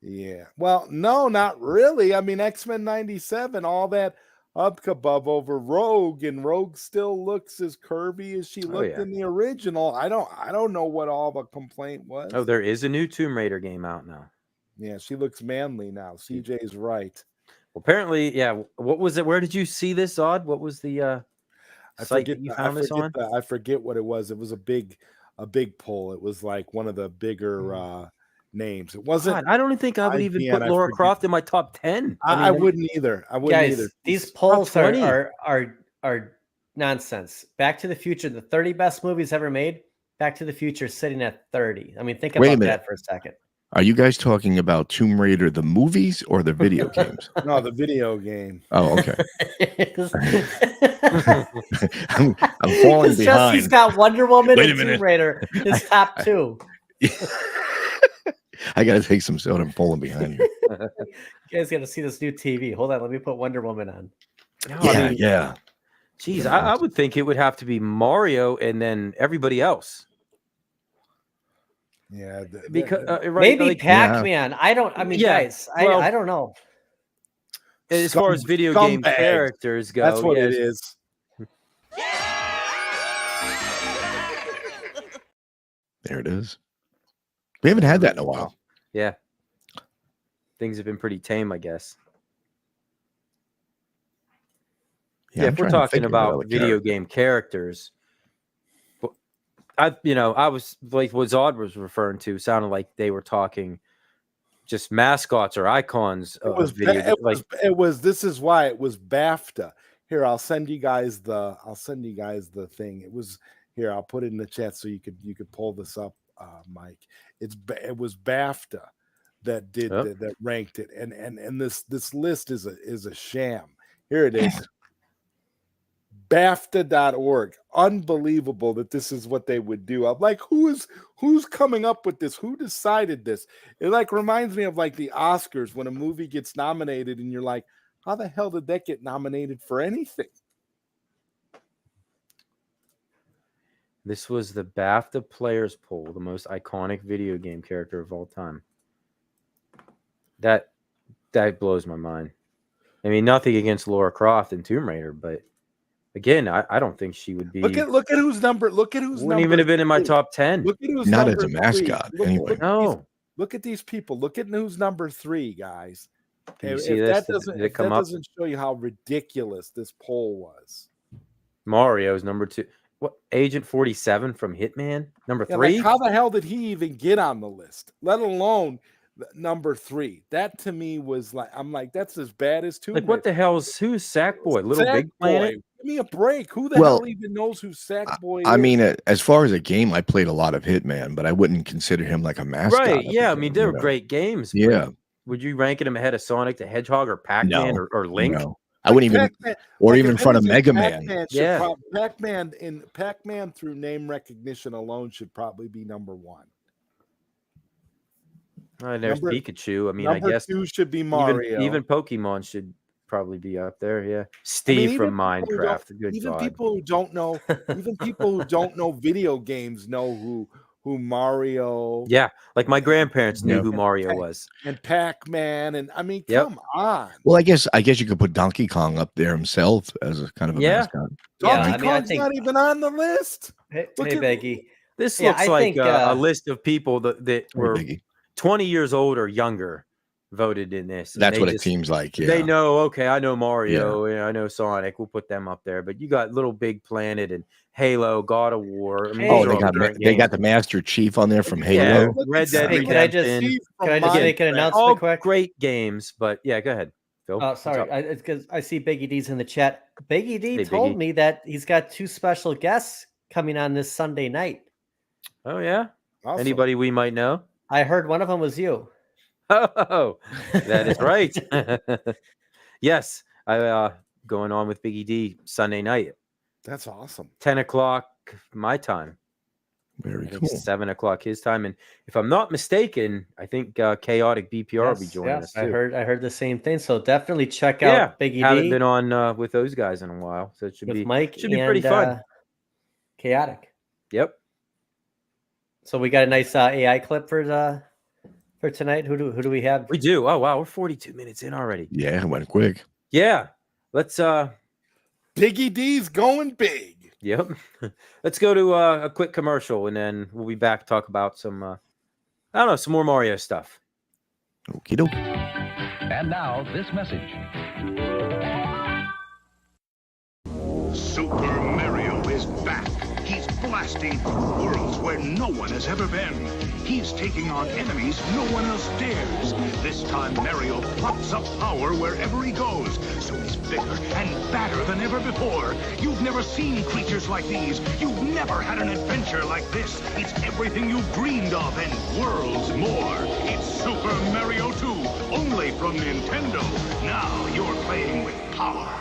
Yeah. Well, no, not really. I mean, X-Men 97, all that hubkebub over Rogue, and Rogue still looks as curvy as she looked yeah. in the original. I don't know what all the complaint was. Oh, there is a new Tomb Raider game out now. Yeah, she looks manly now. CJ's right. Well, apparently, yeah. What was it? Where did you see this, Odd? What was the site that you found this on? I forget what it was. It was a big poll. It was like one of the bigger names. It wasn't. God, I don't think I would even IGN, put I Laura forget. Croft in my top 10. I wouldn't either. I wouldn't Guys, either. these polls top 20. are nonsense. Back to the Future, the 30 best movies ever made. Back to the Future sitting at 30. I mean, think Wait a about minute. that for a second. Are you guys talking about Tomb Raider the movies or the video games? No, the video game. Oh, okay. I'm falling Jesse's behind. got Wonder Woman Wait a and minute. Tomb Raider. His top two. I got to take some soda. I'm falling behind here. You guys got to see this new TV. Hold on, let me put Wonder Woman on. No, I mean, Yeah. geez, I would think it would have to be Mario and then everybody else. Yeah, Because right, Maybe like, Pac-Man. I mean, Yeah, guys, well, I don't know. as far as video game scumbag. characters go, that's what yes. it is. There it is. We haven't had that in a while. Yeah, things have been pretty tame, I guess. Yeah, I'm if we're trying to talking think of about other video characters. game characters, I was like what Zod was referring to sounded like they were talking just mascots or icons It of was, video. it was. This is why it was BAFTA. Here, I'll send you guys the thing. It was here. I'll put it in the chat so you could pull this up, Mike. It was BAFTA that did that ranked it, and this list is a sham. Here it is. BAFTA.org. Unbelievable that this is what they would do. I'm like, who's coming up with this? Who decided this? It like reminds me of like the Oscars when a movie gets nominated and you're like, how the hell did that get nominated for anything? This was the BAFTA Players Poll, the most iconic video game character of all time. That blows my mind. I mean, nothing against Lara Croft and Tomb Raider, but again, I don't think she would be. Look at who's number. Look at who's wouldn't number even have been in my 3. top 10. Look at who's Not number as a mascot, 3. anyway. No. Look at these people. Look at who's number 3, guys. Can you If see that this? doesn't, Did it if come that up? doesn't show you how ridiculous this poll was. Mario's number 2. What? Agent 47 from Hitman, number Yeah, 3. like how the hell did he even get on the list? Let alone number 3. That to me was like, I'm like, that's as bad as Tomb Like, what the hell's who's Sackboy? Little Big Planet? Give me a break. Who the Well, hell even knows who Sackboy I is? mean, as far as a game, I played a lot of Hitman, but I wouldn't consider him like a mascot. Right? of the Yeah. I game, mean, they you were know? great games. but Yeah. Would you rank him ahead of Sonic the Hedgehog or Pac-Man No, or Link? No. I wouldn't even, Pac-Man- or like, even in if front of anything, Mega Man. Pac-Man should Yeah. Pac-Man through name recognition alone should probably be number 1. There's Number- Pikachu. I mean, I Number guess 2 should be Mario. even Pokemon should probably be up there. Yeah. Steve from Minecraft. Good even God. people who don't know, even people who don't know video games know who Mario Yeah. Like my grandparents knew Yeah. who Mario was. and Pac-Man, and I mean, Yep. come on. Well, I guess you could put Donkey Kong up there himself as a kind of a Yeah. mascot. Yeah, Donkey I mean, I Kong's think- not even on the list. Hey, Look hey at- Beggy. This Yeah, looks I like think, a list of people that Hey, were Biggie. 20 years old or younger voted in this. and That's they what it just- seems like. Yeah. They know, okay, I know Mario, and I know Sonic. We'll put them up there. But you got Little Big Planet and Halo, God of War. I mean, Hey, these Oh, are all great they got games. the Master Chief on there from Yeah, Halo. Look Red at Dead Hey, Steve. can I just- Redemption. Steve from Can I just Minecraft. make an announcement All quick? great games, but yeah, go ahead, Phil. Oh, What's sorry. up? It's because I see Biggie D's in the chat. Biggie D Hey, told Biggie. me that he's got 2 special guests coming on this Sunday night. Oh yeah, Awesome. anybody we might know? I heard one of them was you. Oh, that is right. Yes, I going on with Biggie D Sunday night, That's awesome. 10 o'clock my time. Very I think cool. 7 o'clock his time, and if I'm not mistaken, I think Chaotic BPR will be Yes, joining yes, us too. I heard the same thing. So definitely check Yeah, out Biggie haven't D been on with those guys in a while, so it should with be Mike should be and pretty fun. Chaotic. Yep. So we got a nice AI clip for tonight. Who do we have? We do. Oh wow, we're 42 minutes in already. Yeah, it went quick. Yeah. Let's Biggie D's going big. yep. Let's go to a quick commercial and then we'll be back to talk about some I don't know, some more Mario stuff. Okie doke. And now, this message. Super Mario is back. He's blasting through worlds where no one has ever been. He's taking on enemies no one else dares. This time Mario pops up power wherever he goes, so he's bigger and badder than ever before. You've never seen creatures like these. You've never had an adventure like this. It's everything you've dreamed of and worlds more. It's Super Mario 2, only from Nintendo. Now you're playing with power.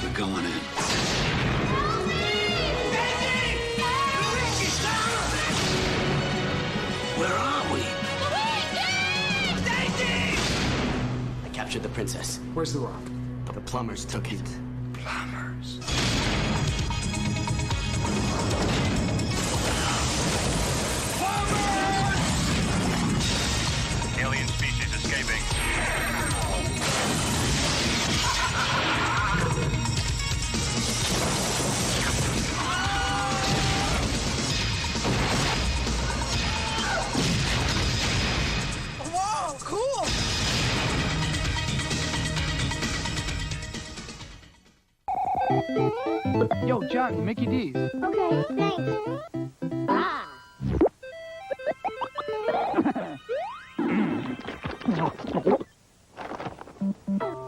We're going in. Where are we? I captured the princess. Where's the rock? The plumbers took it. Plumbers. Alien species escaping. Whoa, cool! Yo, John, Mickey D's. Okay, thanks. Ah.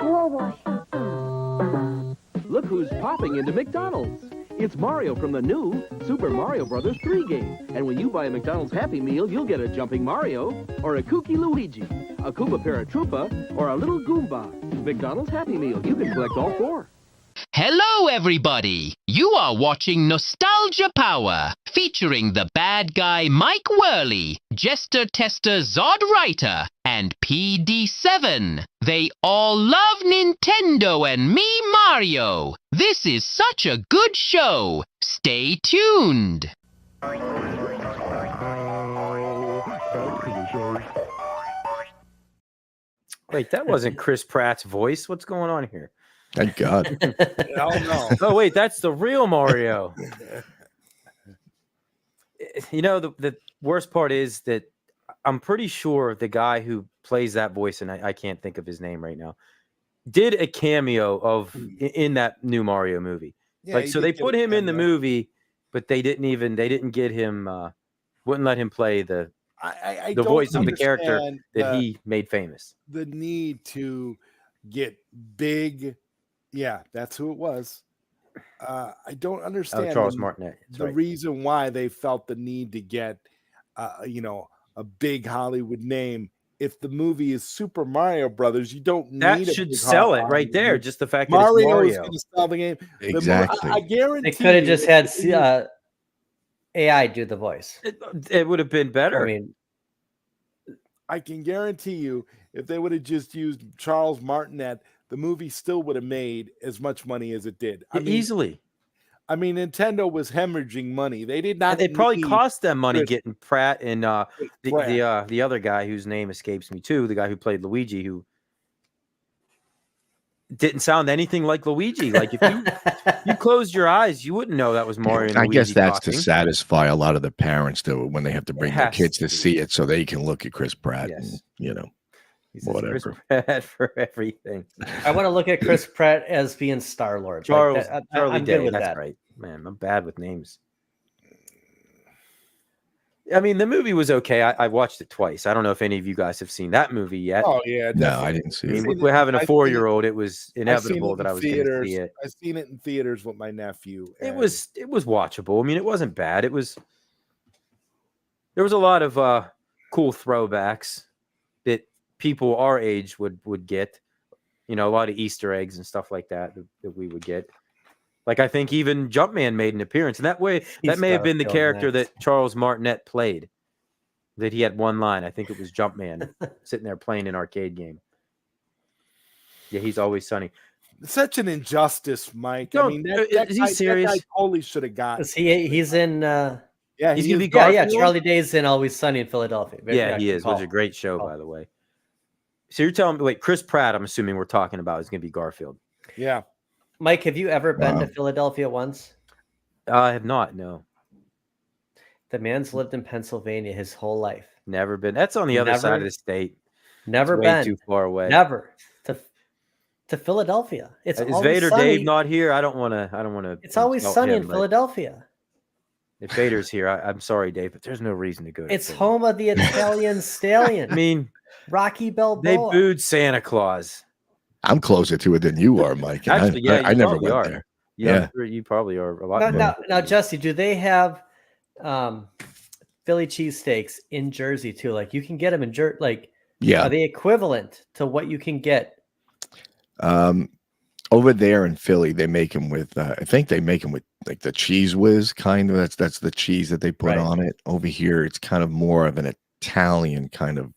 Whoa, boy. Look who's popping into McDonald's. It's Mario from the new Super Mario Bros. 3 game. And when you buy a McDonald's Happy Meal, you'll get a Jumping Mario, or a Kooky Luigi, a Koopa Paratroopa, or a little Goomba. McDonald's Happy Meal. You can collect all 4. Hello, everybody! You are watching Nostalgia Power, featuring the bad guy Mike Worley, Jester Tester Zod Writer, and PD7. They all love Nintendo and me, Mario. This is such a good show. Stay tuned. Wait, that wasn't Chris Pratt's voice. What's going on here? Thank God. Oh no. Oh wait, that's the real Mario. You know, the worst part is that I'm pretty sure the guy who plays that voice, and I can't think of his name right now, did a cameo of in that new Mario movie. Yeah, like, he so did they get put a him in the cameo. movie, but they didn't get him, wouldn't let him play the I the don't voice of the character understand that he made famous. the need to get big. Yeah, that's who it was. I don't understand Charles the, Martinet. That's the right. reason why they felt the need to get, a big Hollywood name. If the movie is Super Mario Brothers, you don't need That a should big sell it Hollywood right there. movie. Just the fact that Mario it's is Mario. going to sell the game. Exactly. I guarantee They could have you just had AI do the voice. It would have been better. I mean, I can guarantee you, if they would have just used Charles Martinet, the movie still would have made as much money as it did. Easily. I mean, Nintendo was hemorrhaging money. They did not. And it probably need cost them money Chris getting Pratt and Pratt. the other guy whose name escapes me too, the guy who played Luigi, who didn't sound anything like Luigi. Like if you closed your eyes, you wouldn't know that was Mario and I Luigi guess that's talking. to satisfy a lot of the parents when they have to bring their has kids to to see it so they can look at Chris Pratt Yes. and, He says Chris whatever. Pratt for everything. I want to look at Chris Pratt as being Star-Lord. Charlie I'm Day. good with That's that. right. Man, I'm bad with names. I mean, the movie was okay. I watched it twice. I don't know if any of you guys have seen that movie yet. Oh yeah, No, definitely. I didn't see I mean, it. we're having a I've seen it- 4-year-old. It was I've seen inevitable it that in I was going to theaters. see it. I've seen it in theaters with my nephew. It and was watchable. I mean, it wasn't bad. There was a lot of cool throwbacks that people our age would get. A lot of Easter eggs and stuff like that we would get. Like, I think even Jumpman made an appearance, and that may have been the character that Charles Martinet played. That he had one line. I think it was Jumpman sitting there playing an arcade game. Yeah, he's always sunny. such an injustice, Mike. No, I mean, that is he guy, serious? That guy totally should have got. He's in. Yeah, He's he gonna is be Yeah, Garfield? Charlie Day's in Always Sunny in Philadelphia. Yeah, he is. It was a great show, by the way. So you're telling me, wait, Chris Pratt, I'm assuming we're talking about, is going to be Garfield. Yeah. Mike, have you ever been Wow. to Philadelphia once? I have not, no. The man's lived in Pennsylvania his whole life. Never been. That's on the other side of the state. Never It's been. way too far away. Never to Philadelphia. It's Is always Vader sunny. Dave not here? I don't want to. It's always sunny in Philadelphia. If Vader's here, I'm sorry, Dave, but there's no reason to go. To It's Philly. home of the Italian stallion. I mean, Rocky Balboa. they booed Santa Claus. I'm closer to it than you are, Mike. and Actually, yeah, I you never probably went are. there. Yeah, Yeah. I'm sure you probably are a lot. more. Now, Jesse, do they have Philly cheesesteaks in Jersey too? Like you can get them in Jersey. Like, Yeah. are they equivalent to what you can get? Over there in Philly, they make them with. I think they make them with like the cheese whiz kind of. That's the cheese that they put Right. on it. Over here, it's kind of more of an Italian kind of.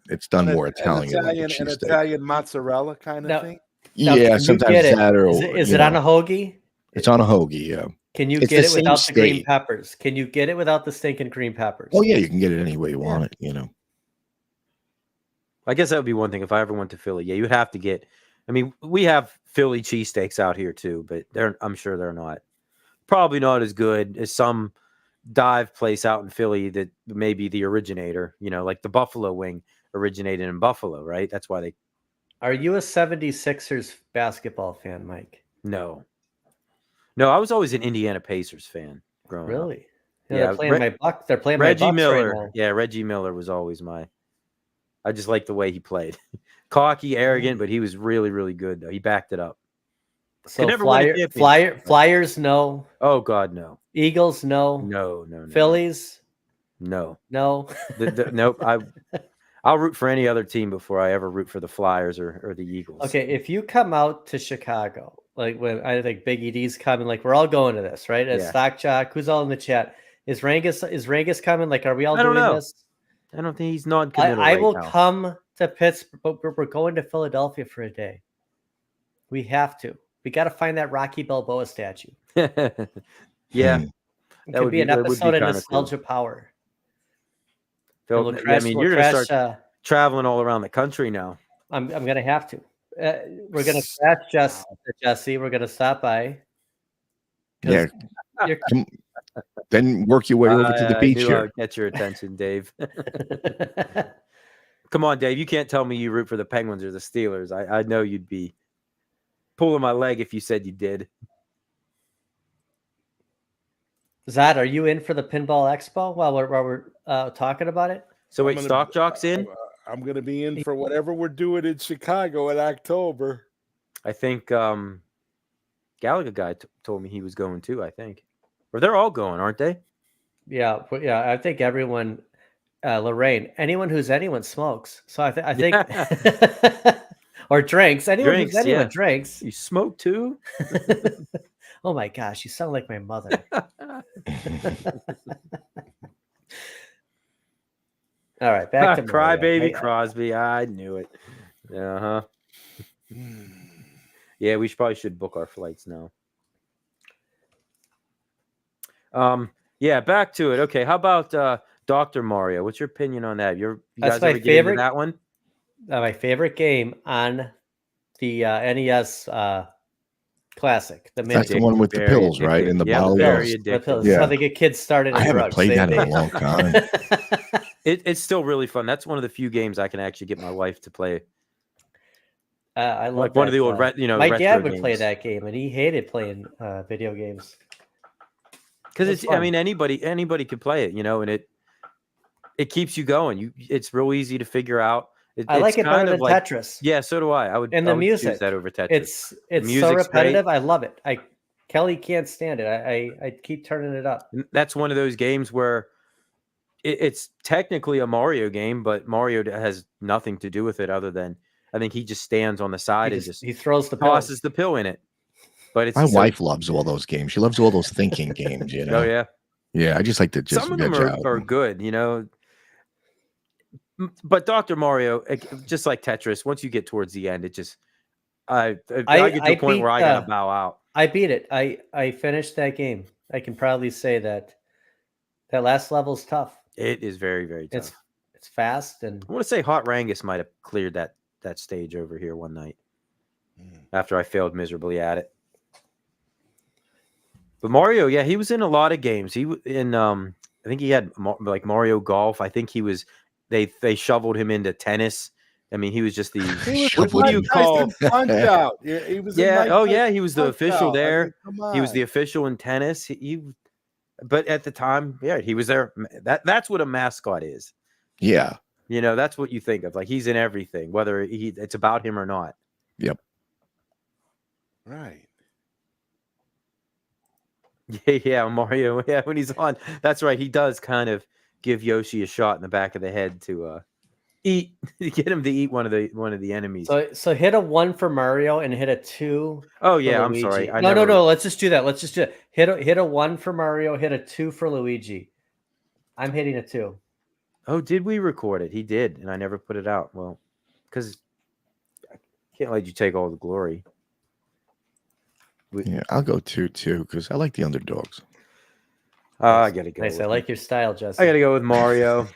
It's done more Italian. like a an cheesesteak. Italian mozzarella kind of Now- thing. Now, can Yeah, you sometimes get it? that or Is you it on know, a hoagie? It's on a hoagie. Yeah. Can you It's get the it without same the green state. peppers? Can you get it without the stinking green peppers? Oh yeah, you can get it any way you want it. You know. I guess that would be one thing if I ever went to Philly. Yeah, you'd have to get. I mean, we have Philly cheesesteaks out here too, but I'm sure they're not. Probably not as good as some dive place out in Philly that may be the originator. You know, like the Buffalo Wing originated in Buffalo, right? That's why they. Are you a 76ers basketball fan, Mike? No, I was always an Indiana Pacers fan growing up. Really? Yeah, Yeah, they're playing my Bucks. They're playing Reggie my Bucks Miller. right now. Yeah, Reggie Miller was always my. I just liked the way he played. Cocky, arrogant, but he was really, really good. Though he backed it up. Could never win a championship. Flyers, no. Oh God, no. Eagles, no. No. Phillies, no. no. Nope. I'll root for any other team before I ever root for the Flyers or the Eagles. Okay, if you come out to Chicago, like when I think Big ED's coming, like we're all going to this, right? At Stock Jock, who's all in the chat? Is Rangus coming? Like, are we all doing this? I don't think he's non-committal. I will come to Pittsburgh, but we're going to Philadelphia for a day. We have to. We got to find that Rocky Balboa statue. Yeah, it could be an episode of Nostalgia Power. Phil, I mean, you're going to start traveling all around the country now. I'm going to have to. We're going to crash Jesse. We're going to stop by. Yeah. Then work your way over to the beach here. Get your attention, Dave. Come on, Dave. You can't tell me you root for the Penguins or the Steelers. I know you'd be pulling my leg if you said you did. Zad, are you in for the Pinball Expo while we're talking about it? So wait, Stock Jock's in? I'm going to be in for whatever we're doing in Chicago in October. I think Gallagher guy told me he was going too, I think. Or they're all going, aren't they? Yeah. I think everyone, Lorraine, anyone who's anyone smokes. So I think or drinks. Anyone drinks. You smoke too? Oh my gosh, you sound like my mother. All right, back to Crybaby Crosby. I knew it. Uh-huh. Yeah, we probably should book our flights now. Yeah, back to it. Okay, how about Dr. Mario? What's your opinion on that? You guys ever get into that one? My favorite game on the NES Classic. That's the one with the pills, right? In the bottle. The pills. That's how they get kids started. I haven't played that in a long time. It's still really fun. That's one of the few games I can actually get my wife to play. I love like one of the old, my dad would play that game, and he hated playing video games. Because it's, I mean, anybody could play it, and it keeps you going. It's real easy to figure out. I like it better than Tetris. Yeah, so do I. I would choose that over Tetris. It's so repetitive. Great. I love it. Kelly can't stand it. I keep turning it up. That's one of those games where it's technically a Mario game, but Mario has nothing to do with it other than I think he just stands on the side and he throws the tosses the pill in it. But my wife loves all those games. She loves all those thinking games. Oh yeah, yeah. I just like to just some of them are good, But Dr. Mario, just like Tetris, once you get towards the end, it just I get to a point where I gotta bow out. I beat it. I finished that game. I can proudly say that last level is tough. It is very, very tough. It's fast, and I want to say Hot Rangus might have cleared that stage over here one night after I failed miserably at it. But Mario, yeah, he was in a lot of games. He in I think he had like Mario Golf. I think he was. They shoveled him into tennis. I mean, he was just the. What do you call Punch Out? Yeah, he was. He was the official there. He was the official in tennis. But at the time, yeah, he was there. That's what a mascot is. Yeah. That's what you think of. Like he's in everything, whether it's about him or not. Yep. Right. Yeah, Mario. Yeah, when he's on, that's right. He does kind of give Yoshi a shot in the back of the head to get him to eat one of the enemies. So hit a 1 for Mario and hit a 2. Oh yeah, I'm sorry. No. Let's just do that. Hit a 1 for Mario. Hit a 2 for Luigi. I'm hitting a 2. Oh, did we record it? He did, and I never put it out. Well, because I can't let you take all the glory. Yeah, I'll go 2 too because I like the underdogs. I gotta go. Nice. I like your style, Justin. I gotta go with Mario.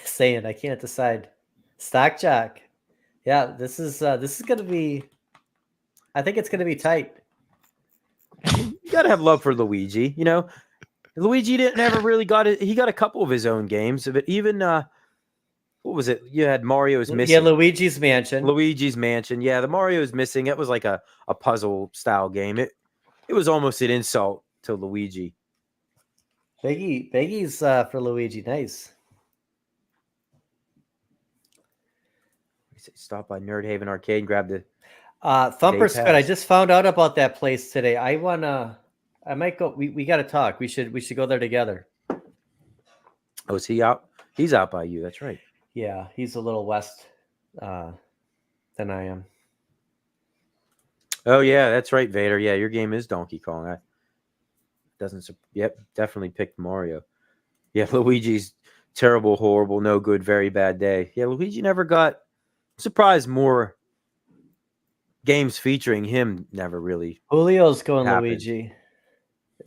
Saying I can't decide. Stock Jock. Yeah, this is gonna be. I think it's gonna be tight. You gotta have love for Luigi. Luigi never really got it. He got a couple of his own games, but even what was it? You had Mario's Missing. Yeah, Luigi's Mansion. Yeah, the Mario's Missing. It was like a puzzle style game. It was almost an insult to Luigi. Biggie's for Luigi. Nice. Stop by Nerd Haven Arcade and grab the Thumper's Day good. I pass. just found out about that place today. I might go. We got to talk. We should go there together. Oh, is he out? He's out by you. That's right. Yeah, he's a little west than I am. Oh yeah, that's right, Vader. Yeah, your game is Donkey Kong. Yep, definitely picked Mario. Yeah, Luigi's terrible, horrible, no good, very bad day. Yeah, Luigi never got. I'm surprised more games featuring him never really. Julio's going happened. Luigi.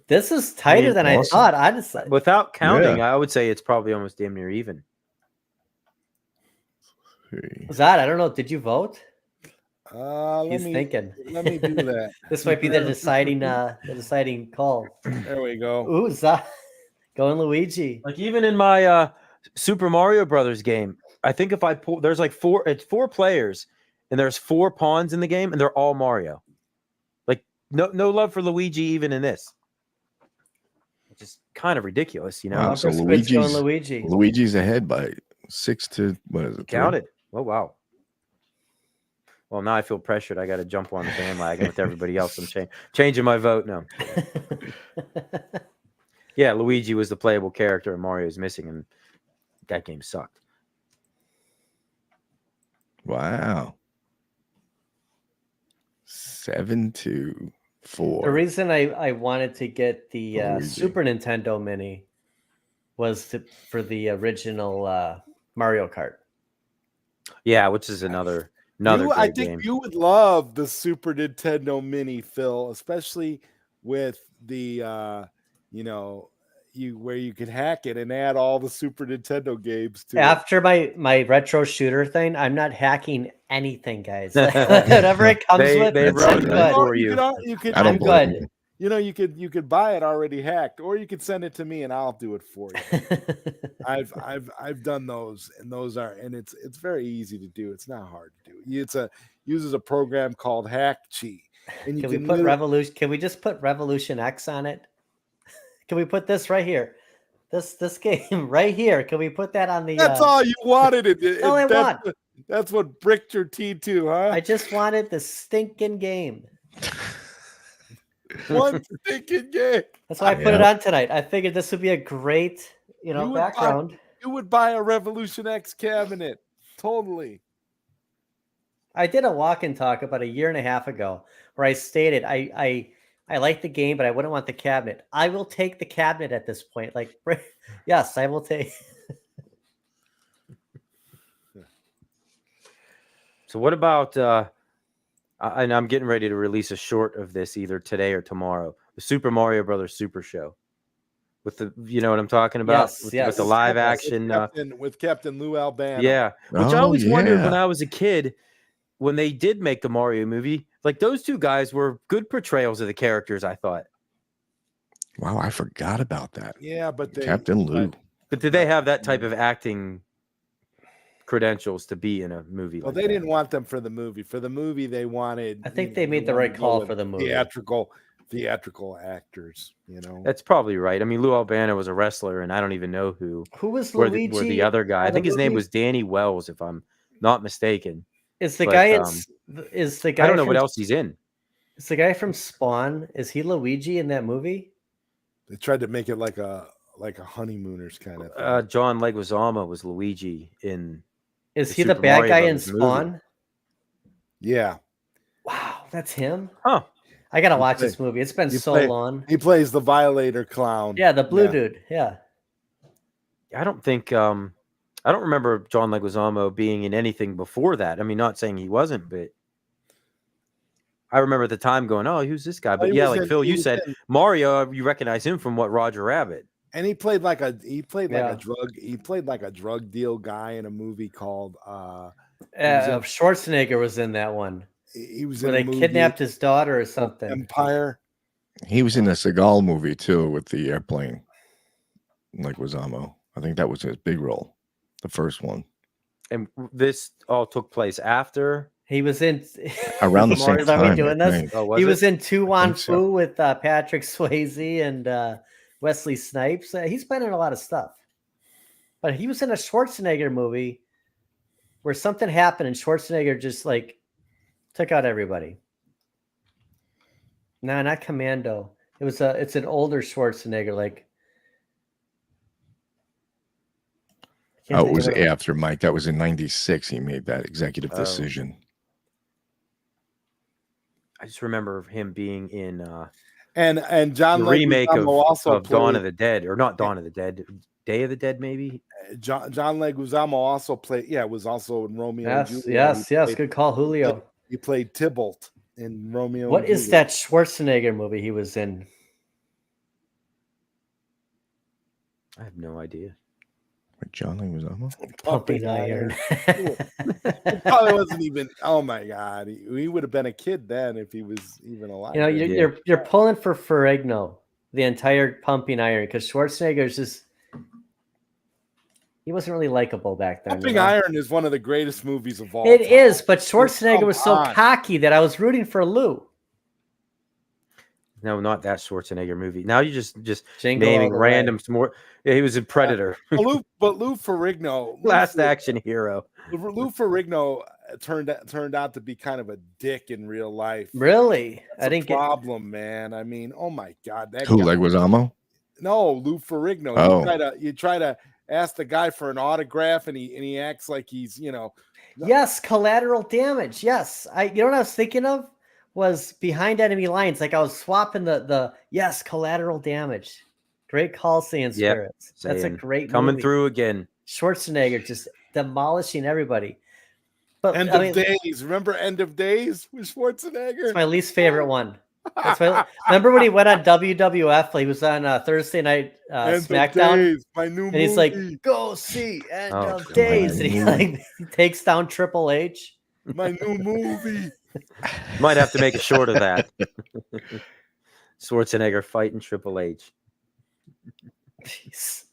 This is tighter than awesome. I thought. I just Without counting, I would say it's probably almost damn near even. Zod, I don't know. Did you vote? He's thinking. Let me do that. This might be the deciding call. There we go. Ooh, Zod, going Luigi. Like even in my Super Mario Brothers game, I think if I pull, there's like it's 4 players, and there's 4 pawns in the game, and they're all Mario. Like no love for Luigi even in this. Which is kind of ridiculous, you know. Wow, so Luigi's ahead by 6 to what is it? Counted. Oh wow. Well, now I feel pressured. I got to jump on the bandwagon with everybody else. I'm changing my vote now. Yeah, Luigi was the playable character, and Mario's missing, and that game sucked. Wow. 7-4. The reason I wanted to get the Super Nintendo Mini was for the original Mario Kart. Yeah, which is another I great think game. you would love the Super Nintendo Mini, Phil, especially with the where you could hack it and add all the Super Nintendo games to After my retro shooter thing, I'm not hacking anything, guys. Whatever it comes with, they run that for you. I'm good. You could buy it already hacked, or you could send it to me and I'll do it for you. I've done those, and it's very easy to do. It's not hard to do. It uses a program called Hackchi. And Can we put Revolution? Can we just put Revolution X on it? Can we put this right here? This game right here. Can we put that on the? That's all you wanted. all I want. That's what bricked your T2, huh? I just wanted the stinking game. One stinking game. That's why I put it on tonight. I figured this would be a great, background. You would buy a Revolution X cabinet. Totally. I did a walk and talk about a year and a half ago where I stated I like the game, but I wouldn't want the cabinet. I will take the cabinet at this point. Like, yes, I will take. So what about and I'm getting ready to release a short of this either today or tomorrow. The Super Mario Brothers Super Show. With the, you know what I'm talking about? Yes, with the live action with Captain Lou Albano. Yeah. Which I always wondered when I was a kid, when they did make the Mario movie, like those two guys were good portrayals of the characters, I thought. Wow, I forgot about that. Yeah, but Captain Lou. But did they have that type of acting credentials to be in a movie? Well, they didn't want them for the movie. For the movie, they wanted. I think they made the right call for the movie. Theatrical actors, That's probably right. I mean, Lou Albano was a wrestler, and I don't even know who was Luigi. Were the other guy? I think his name was Danny Wells, if I'm not mistaken. Is the guy? Is the guy? I don't know what else he's in. Is the guy from Spawn? Is he Luigi in that movie? They tried to make it like a honeymooners kind of thing. John Leguizamo was Luigi in. Is he the bad guy in Spawn? Yeah. Wow, that's him. Huh. I gotta watch this movie. It's been so long. He plays the Violator clown. Yeah, the blue dude. Yeah. I don't think. I don't remember John Leguizamo being in anything before that. I mean, not saying he wasn't, but I remember at the time going, "Oh, who's this guy?" But yeah, like Phil, you said Mario. You recognize him from what? Roger Rabbit. And he played like a drug deal guy in a movie called Schwarzenegger was in that one. He was where they kidnapped his daughter or something. Empire. He was in the Seagal movie too with the airplane. Like Leguizamo. I think that was his big role, the first one. And this all took place after he was in around the same time. Are we doing this? Oh, he was in Tu Wan Fu with Patrick Swayze and Wesley Snipes. He's been in a lot of stuff, but he was in a Schwarzenegger movie where something happened and Schwarzenegger just like took out everybody. No, not Commando. It's an older Schwarzenegger. Like, Oh, it was after Mike. That was in '96. He made that executive Oh. decision. I just remember him being in and John the remake of, Leguizamo also of Dawn of played- the Dead, or not Dawn of the Dead, Day of the Dead, maybe. John Leguizamo also played. Yeah, was also in Romeo and Yes, Juliet. yes, He yes. played- Good call, Julio. He played Tybalt in Romeo. What and is Juliet. that Schwarzenegger movie he was in? I have no idea. John Leguizamo? Pumping Iron. It probably wasn't even. Oh my God, he would have been a kid then if he was even alive. You know, you're pulling for Ferrigno the entire Pumping Iron because Schwarzenegger's just he wasn't really likable back then. Pumping you know? Iron is one of the greatest movies of all. It time. is, but Schwarzenegger Come was so on. cocky that I was rooting for Lou. No, not that Schwarzenegger movie. Now you just Jingle All naming the Way. random more. Yeah, he was in Predator. But Lou Ferrigno, Last action hero. Lou Ferrigno turned out to be kind of a dick in real life. Really? That's I didn't get problem, man. I mean, oh my God, that Who, guy. Leguizamo? No, Lou Ferrigno. Oh. You try to ask the guy for an autograph, and he acts like he's Yes, Collateral Damage. Yes. You know what I was thinking of? Was Behind Enemy Lines. Like I was swapping the yes, Collateral Damage. Great call, Seeing Spirits. That's a saying, great coming movie. through again. Schwarzenegger just demolishing everybody. But End of Days. Remember End of Days with Schwarzenegger? It's my least favorite one. Remember when he went on WWF? He was on Thursday night End of SmackDown, Days, my new and he's movie. like, "Go see End Oh, of God. Days," and he takes down Triple H. My new movie. Might have to make a short of that. Schwarzenegger fighting Triple H. Jeez.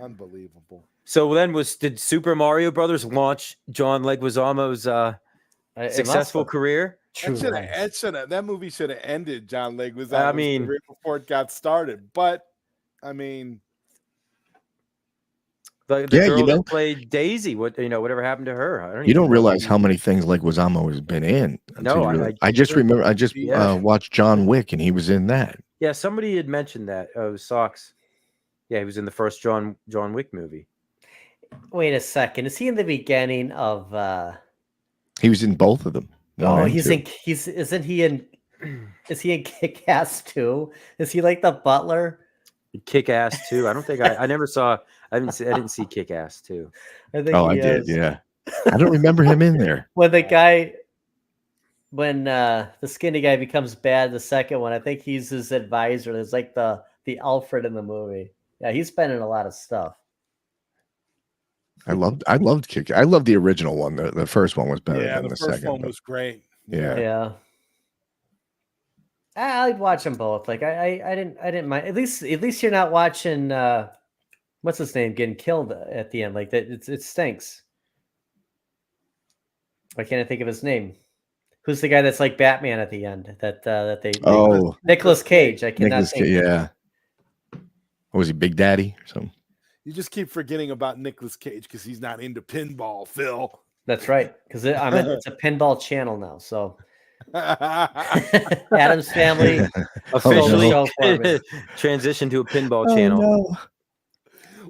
Unbelievable. So then did Super Mario Brothers launch John Leguizamo's successful career? That movie should have ended John Leguizamo's career before it got started. But I mean, the girl that played Daisy, whatever happened to her? You don't realize how many things Leguizamo has been in. No, I just remember. I just watched John Wick, and he was in that. Yeah, somebody had mentioned that. Oh, it was Socks. Yeah, he was in the first John Wick movie. Wait a second. Is he in the beginning of? He was in both of them. Oh, isn't he in? Is he in Kick-Ass 2? Is he like the butler? Kick-Ass 2. I don't think I never saw. I didn't see Kick-Ass 2. I think I did. Yeah, I don't remember him in there. When the skinny guy becomes bad, the second one, I think he's his advisor. There's like the Alfred in the movie. Yeah, he's been in a lot of stuff. I loved Kick. I loved the original one. The first one was better than the second one was great. Yeah. I'd watch them both. Like I didn't mind. At least you're not watching what's his name getting killed at the end. Like that it stinks. Why can't I think of his name? Who's the guy that's like Batman at the end? That they Nicolas Cage. I cannot think. Yeah. What was he, Big Daddy or something? You just keep forgetting about Nicolas Cage because he's not into pinball, Phil. That's right. Because it's a pinball channel now. So Adam's Family officially transition to a pinball channel. No.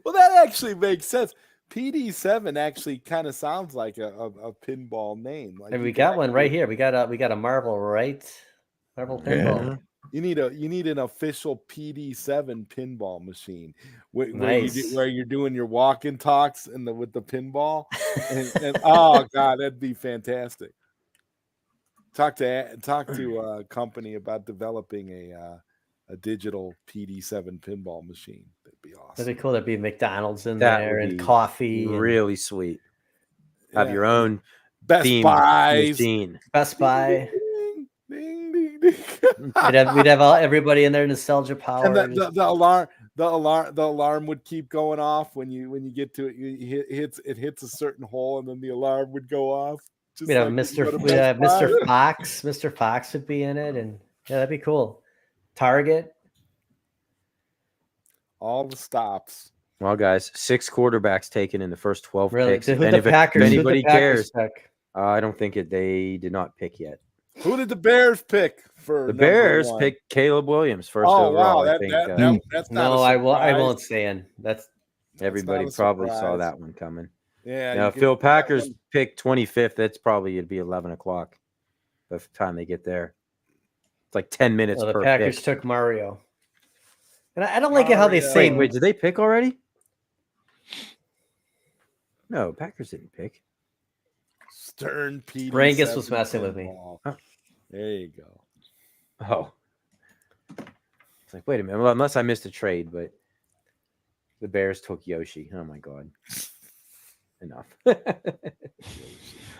Well, that actually makes sense. PD7 actually kind of sounds like a pinball name. Like and we got one right here. We got a Marvel, right? Marvel pinball. Yeah. You need an official PD7 pinball machine where you're doing your walk and talks with the pinball. and oh God, that'd be fantastic. Talk to a company about developing a digital PD7 pinball machine. That'd be awesome. That'd be cool. There'd be McDonald's in there and coffee. Really sweet. Have your own Best Buys. machine. Best Buy. Ding, ding, ding. we'd have everybody in there. Nostalgia Power. And the alarm would keep going off when you get to it. It hits a certain hole, and then the alarm would go off. We'd have Mr. Fox. Mr. Fox would be in it, and yeah, that'd be cool. Target. All the stops. Well, guys, 6 quarterbacks taken in the first 12 Really? picks. Who If the Packers? Who the anybody Packers cares, pick? I don't think they did not pick yet. Who did the Bears pick for The number Bears 1? picked Caleb Williams first Oh overall. wow, I think that's not No, a I surprise. won't say it. That's everybody not a probably saw surprise. that one coming. Yeah. Now, you if could Phil see that Packers one. picked 25th, that's probably it'd be 11 o'clock by the time they get there. It's like 10 minutes the per Packers pick. took Mario, and I don't like it how they Mario. say. Wait, did they pick already? No, Packers didn't pick. Stern PD. Brangus was messing with me. Huh. There you go. Oh. It's like, wait a minute. Well, unless I missed a trade, but the Bears took Yoshi. Oh, my God. Enough.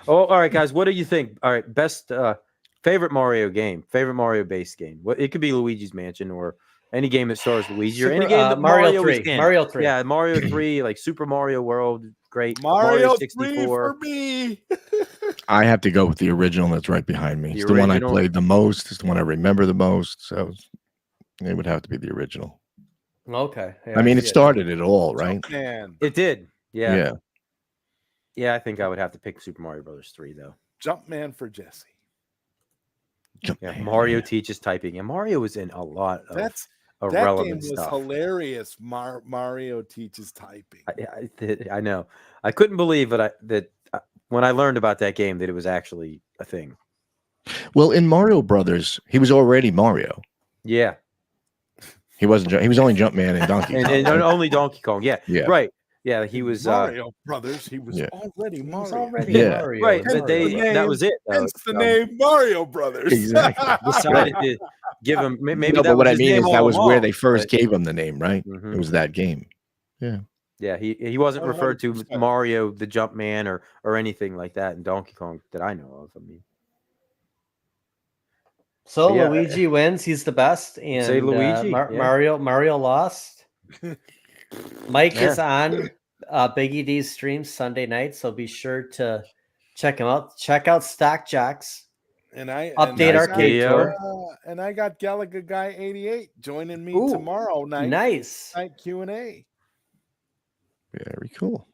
Oh, all right, guys. What do you think? All right, best favorite Mario game, favorite Mario based game. What it could be Luigi's Mansion or any game that stars Luigi or any game that Mario is 3. in. Mario 3. Yeah, Mario 3, like Super Mario World, great. Mario 3 64 for me. I have to go with the original that's right behind me. The It's the one I original? played the most. It's the one I remember the most. So it would have to be the original. Okay. Yeah, I mean, see it started it all, right? Man, It did. Yeah. Yeah. Yeah, I think I would have to pick Super Mario Brothers 3 though. Jumpman for Jesse. Yeah, Mario teaches typing, and Mario was in a lot of That game irrelevant was stuff. hilarious. Mario teaches typing. I know. I couldn't believe that when I learned about that game that it was actually a thing. Well, in Mario Brothers, he was already Mario. Yeah, He wasn't. He was only Jumpman and Donkey Kong. and right? only Donkey Kong. Yeah, Yeah. right. Yeah, he was Mario Brothers. He was yeah. already Mario. It's already Yeah. Mario. right. It's But Mario. that was it. Though. Hence the name Mario Brothers. Exactly. Decided to give him maybe. No, that but what was I his mean name is that all was where along, they first but- gave him the name, right? Mhm. It was that game. Yeah. Yeah, he wasn't referred to 100%. Mario the Jumpman or anything like that in Donkey Kong that I know of. I mean, So Yeah. Luigi wins. He's the best. And Say Luigi, yeah. Mario lost. Mike is Yeah. on Biggie D's stream Sunday night, so be sure to check him out. Check out Stock Jocks. And I Update and I Arcade got, Tour. and I got Gallagher Guy 88 joining me Ooh, tomorrow night. Nice. Night Q&A. Very cool.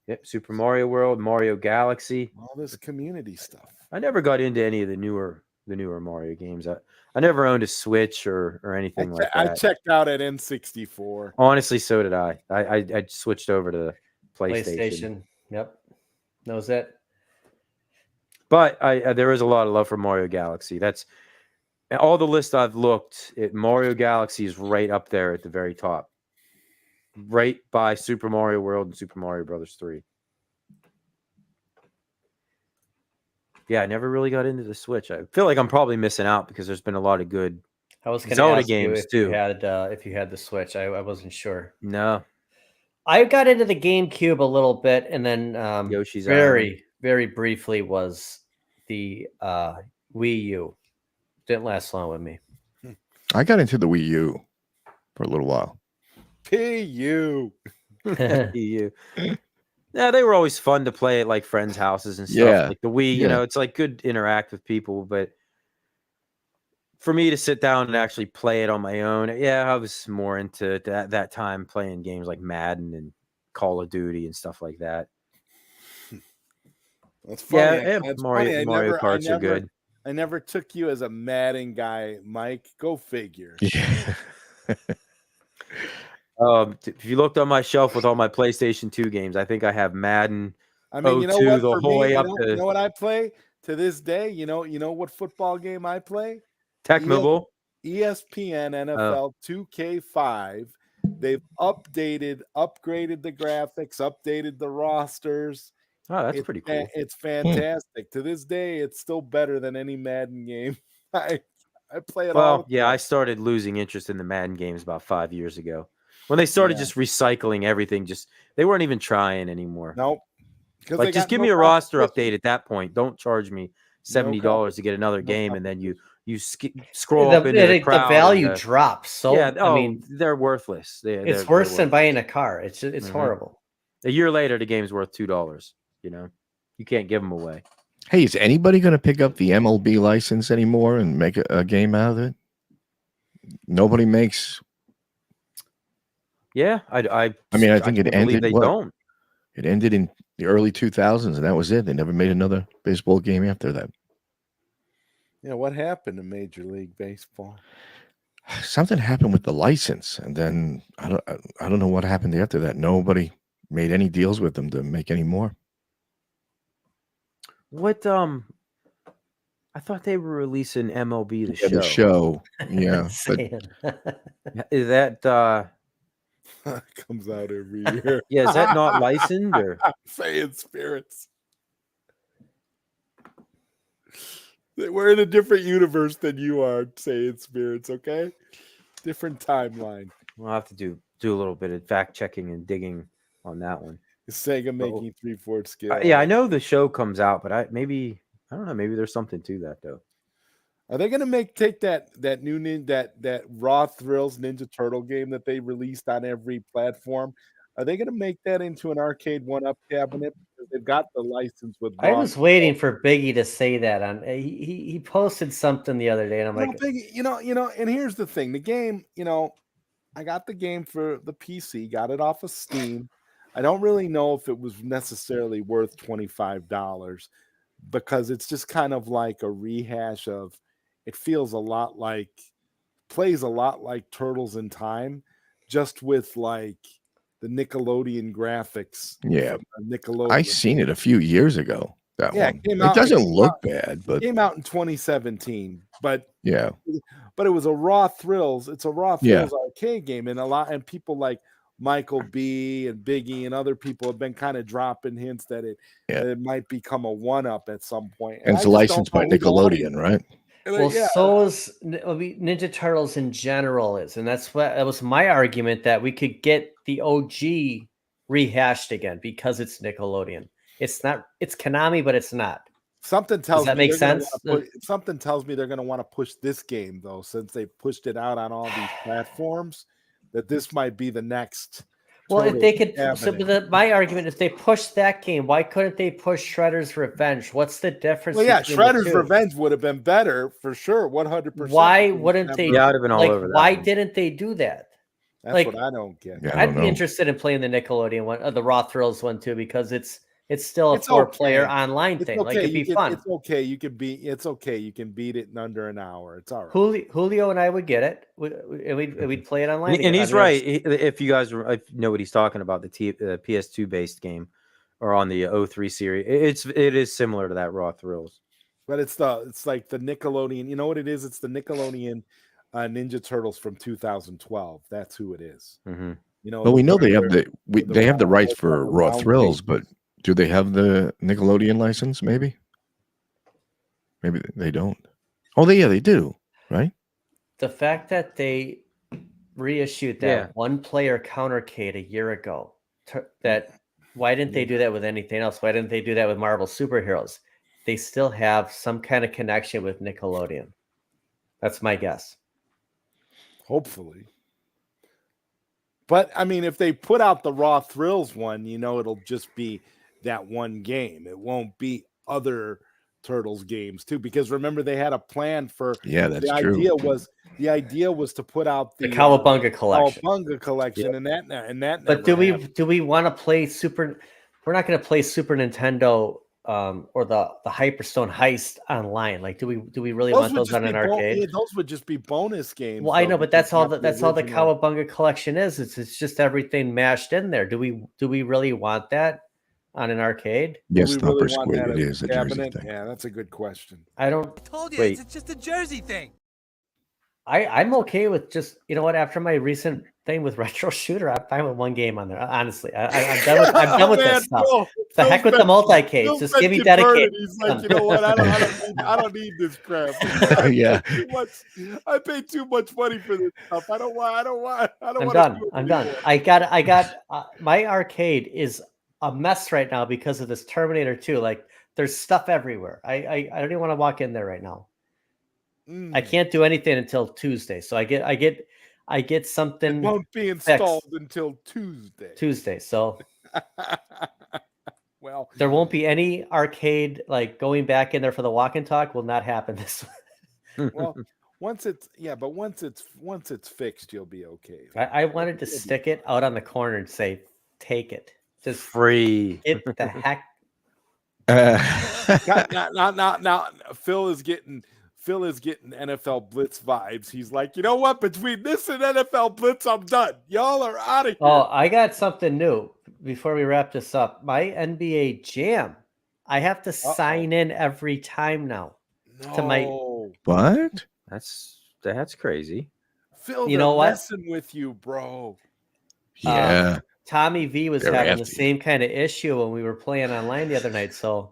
yep, Super Mario World, Mario Galaxy. All this community stuff. I never got into any of the newer Mario games. I never owned a Switch or anything like I that. checked out at N64. Honestly, so did I. I switched over to PlayStation. Yep. Knows it. But there is a lot of love for Mario Galaxy. That's all the list I've looked at. Mario Galaxy is right up there at the very top, right by Super Mario World and Super Mario Brothers 3. Yeah, I never really got into the Switch. I feel like I'm probably missing out because there's been a lot of good I was going to Zelda ask games you if too. you had the Switch. I wasn't sure. No, I got into the GameCube a little bit, and then Yoshi's very briefly was the Wii U. Didn't last long with me. I got into the Wii U for a little while. PU. EU. Yeah, they were always fun to play at like friends' houses and stuff. Yeah. Like the Wii, you Yeah. know, it's like good to interact with people, but for me to sit down and actually play it on my own, yeah, I was more into that time playing games like Madden and Call of Duty and stuff like that. That's funny. Yeah, That's Mario funny. Mario Karts are good. I never took you as a Madden guy, Mike. Go figure. Yeah. If you looked on my shelf with all my PlayStation 2 games, I think I have Madden. I mean, you know 02 what? the For whole me, way you up know, to you know what I play to this day? You know what football game I play? Tecmo. ESPN NFL 2K5. They've upgraded the graphics, updated the rosters. Oh, that's pretty cool. It's fantastic. To this day, it's still better than any Madden game. I play it all. Well, yeah, I started losing interest in the Madden games about 5 years ago when they started just recycling everything. They weren't even trying anymore. Nope. Like, just give me a roster update at that point. Don't charge me $70 to get another game, and then you scroll up into the crowd. The value drops. So yeah, I mean, they're worthless. It's worse than buying a car. It's horrible. A year later, the game's worth $2. You know, you can't give them away. Hey, is anybody going to pick up the MLB license anymore and make a game out of it? Nobody makes Yeah, I mean, I think it can't believe ended. they What? don't. It ended in the early 2000s, and that was it. They never made another baseball game after that. Yeah, what happened to Major League Baseball? Something happened with the license, and then I don't know what happened after that. Nobody made any deals with them to make any more. What I thought they were releasing MLB the Yeah, show. the show. Yeah, but Saying. Is that Comes out every year. yeah, is that not licensed or Saying spirits. We're in a different universe than you are, saying spirits, okay? Different timeline. we'll have to do a little bit of fact checking and digging on that one. Is Sega making 3/4 scale? Yeah, I know the show comes out, but I don't know, maybe there's something to that though. Are they gonna take that new that Raw Thrills Ninja Turtle game that they released on every platform? Are they gonna make that into an arcade one-up cabinet? Because they've got the license with I Raw was waiting for Biggie to say that. On he posted something the other day, and I'm like, Biggie, and here's the thing: the game, I got the game for the PC, got it off of Steam. I don't really know if it was necessarily worth $25 because it's just kind of like a rehash of. It feels plays a lot like Turtles in Time, just with like the Nickelodeon graphics. yeah, Nickelodeon. I seen it a few years ago. That Yeah, one. it It doesn't look bad, but it came out in 2017. But yeah, it was a Raw Thrills. It's a Raw Yeah. Thrills arcade game, and people like Michael B and Biggie and other people have been kind of dropping hints that it might become a one-up at some point. and it's I just licensed don't by know who the Nickelodeon, right? well, so is Ninja Turtles in general is, and that was my argument that we could get the OG rehashed again because it's Nickelodeon. It's not. It's Konami, but it's not. Something tells Does that me make they're gonna sense? something tells me they're going to want to push this game though, since they pushed it out on all these platforms. That this might be the next. Well, if they could, cabinet. my argument, if they push that game, why couldn't they push Shredder's Revenge? What's the difference? Well, yeah, between the Shredder's two? Revenge would have been better for sure, 100%. Why wouldn't they? Yeah, I'd have been all over that Why one. didn't they do that? That's what I don't get. Yeah, I I'd don't be know. interested in playing the Nickelodeon one, the Raw Thrills one too, because it's still a It's four-player okay. online It's thing. Like okay. it'd be fun. It's okay. It's okay. You can beat it in under an hour. It's all right. Julio and I would get it. We'd play it online. And he's right. If you guys know what he's talking about, the PS2 based game or on the 03 series, it is similar to that Raw Thrills. But it's like the Nickelodeon. You know what it is? It's the Nickelodeon Ninja Turtles from 2012. That's who it is. Mm-hmm. Well, we know they have the rights for Raw Thrills, but do they have the Nickelodeon license? Maybe they don't. Oh, they do, right? The fact that they reissued that one-player countercade a year ago, why didn't they do that with anything else? Why didn't they do that with Marvel Superheroes? They still have some kind of connection with Nickelodeon. That's my guess. Hopefully. But I mean, if they put out the Raw Thrills one, it'll just be that one game. It won't be other Turtles games too, because remember they had a plan for. That's the true. The idea was to put out the Cowabunga collection. Cowabunga collection, and that. But do we want to play Super? We're not going to play Super Nintendo or the Hyperstone Heist online. Like, do we really want those on an arcade? Those would just be bonus games. Well, I know, but that's all the Cowabunga collection is. It's just everything mashed in there. Do we really want that on an arcade? Yes, Do we really Thumper want Squid. that It as is a cabinet? Jersey thing. Yeah, that's a good question. I don't. Told you, Wait. it's just a Jersey thing. I'm okay with just, after my recent thing with Retro Shooter, I'm fine with one game on there. Honestly, I'm done with that stuff. The heck with the multi-cades. Just give me dedicated. He's like, you know what? I don't need this crap. Yeah. I paid too much money for this stuff. I don't want. I'm done. I'm done. I got my arcade is a mess right now because of this Terminator 2. Like, there's stuff everywhere. I don't even want to walk in there right now. I can't do anything until Tuesday. So I get something. It won't be installed until Tuesday. So well, there won't be any arcade, like going back in there for the walk and talk will not happen this well, Once it's once it's fixed, you'll be okay. I wanted to stick it out on the corner and say, "Take it, just Free. get the heck." Now, Phil is getting NFL Blitz vibes. He's like, you know what? Between this and NFL Blitz, I'm done. Y'all are out of here. Oh, I got something new before we wrap this up. My NBA Jam, I have to sign in every time now. To my What? That's crazy. Phil, you know what? Messing with you, bro. Yeah. Tommy V was They're having after the you. same kind of issue when we were playing online the other night. So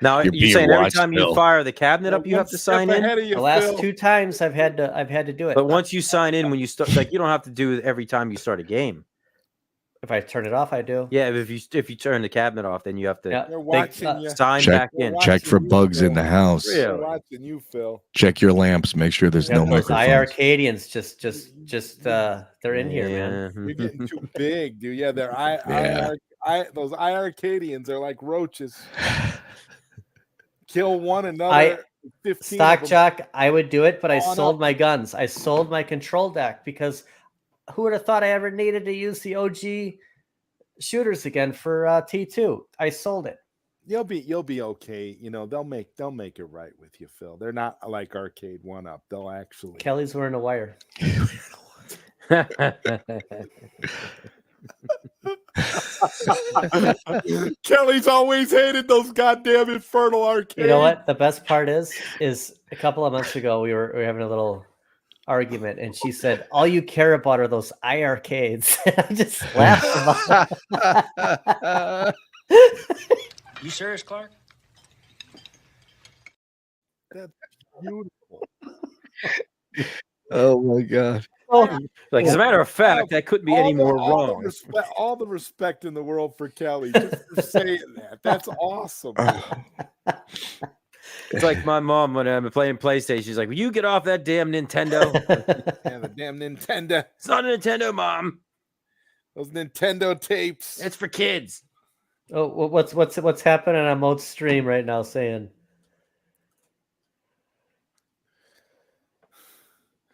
Now You're you're being saying every watched, time you Phil. fire the cabinet up, you have One to step sign in. ahead of you, the last Phil. 2 times I've had to do it. But once you sign in, when you start, like you don't have to do it every time you start a game. If I turn it off, I do. Yeah, if you turn the cabinet off, then you have to Yeah, They're watching you. sign Check- back in. Check for bugs in the house. Really? They're watching you, Phil. Check your lamps. Make sure there's no those microphones. iRcadians just they're in here, man. You're getting too big, dude. Yeah, they're Yeah. those iRcadians are like roaches. Kill one another. 15 Stock of them. Jock, I would do it, but I On sold up. my guns. I sold my control deck because who would have thought I ever needed to use the OG shooters again for T2? I sold it. You'll be okay. You know, they'll make it right with you, Phil. They're not like Arcade 1-Up. They'll actually Kelly's wearing a wire. Kelly's always hated those goddamn infernal arcades. You know what? The best part is a couple of months ago we were having a little argument, and she said, "All you care about are those iRcades." I just laughed about it. You serious, Clark? That's beautiful. Oh my god. Like as a matter of fact, that couldn't be any more all wrong. all the respect in the world for Kelly just for saying that. That's awesome. It's like my mom when I'm playing PlayStation. She's like, "Will you get off that damn Nintendo?" Yeah, the damn Nintendo. It's not a Nintendo, Mom. Those Nintendo tapes. It's for kids. Oh, what's happening on Mode's stream right now? Saying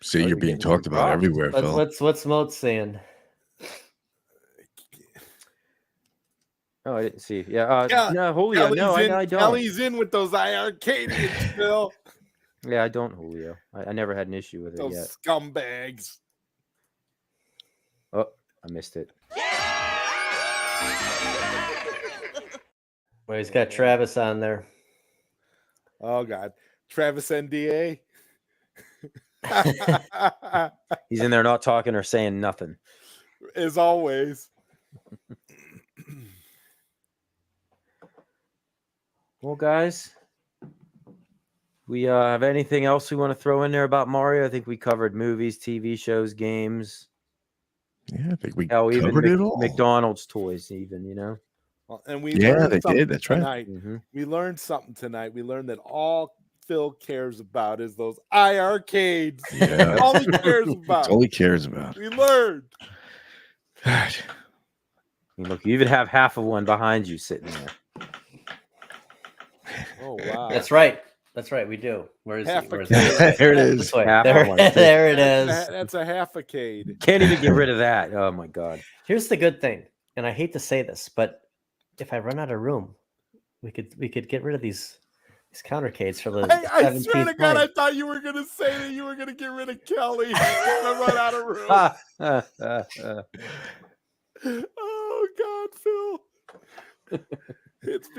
See, you're being talked about everywhere, Phil. what's Mode saying? Oh, I didn't see. Yeah. No, Julio. Kelly's No, in, I don't. Kelly's in with those iRcadians, Phil. Yeah, I don't, Julio. I never had an issue with it Those yet. scumbags. Oh, I missed it. Well, he's got Travis on there. Oh God, Travis NDA. He's in there not talking or saying nothing. As always. Well, guys, we have anything else we want to throw in there about Mario? I think we covered movies, TV shows, games. Yeah, I think we Even covered it all. McDonald's toys, even, you know. Well, and we Yeah, learned they something did. That's right. tonight. Mm-hmm. We learned something tonight. We learned that all Phil cares about is those iRcades. Yeah. All he cares That's about. all he cares about. We learned. God. Look, you even have half of one behind you sitting there. Oh wow. That's right. That's right. We do. Where is Half he? a Where's There it is. This way. Half There, of one. there it is. That's a half a cade. Can't even get rid of that. Oh my god. Here's the good thing, and I hate to say this, but if I run out of room, we could get rid of these countercades for the. I swear to 17th God, I line. thought you were gonna say that you were gonna get rid of Kelly. I run out of room. Oh God, Phil. It's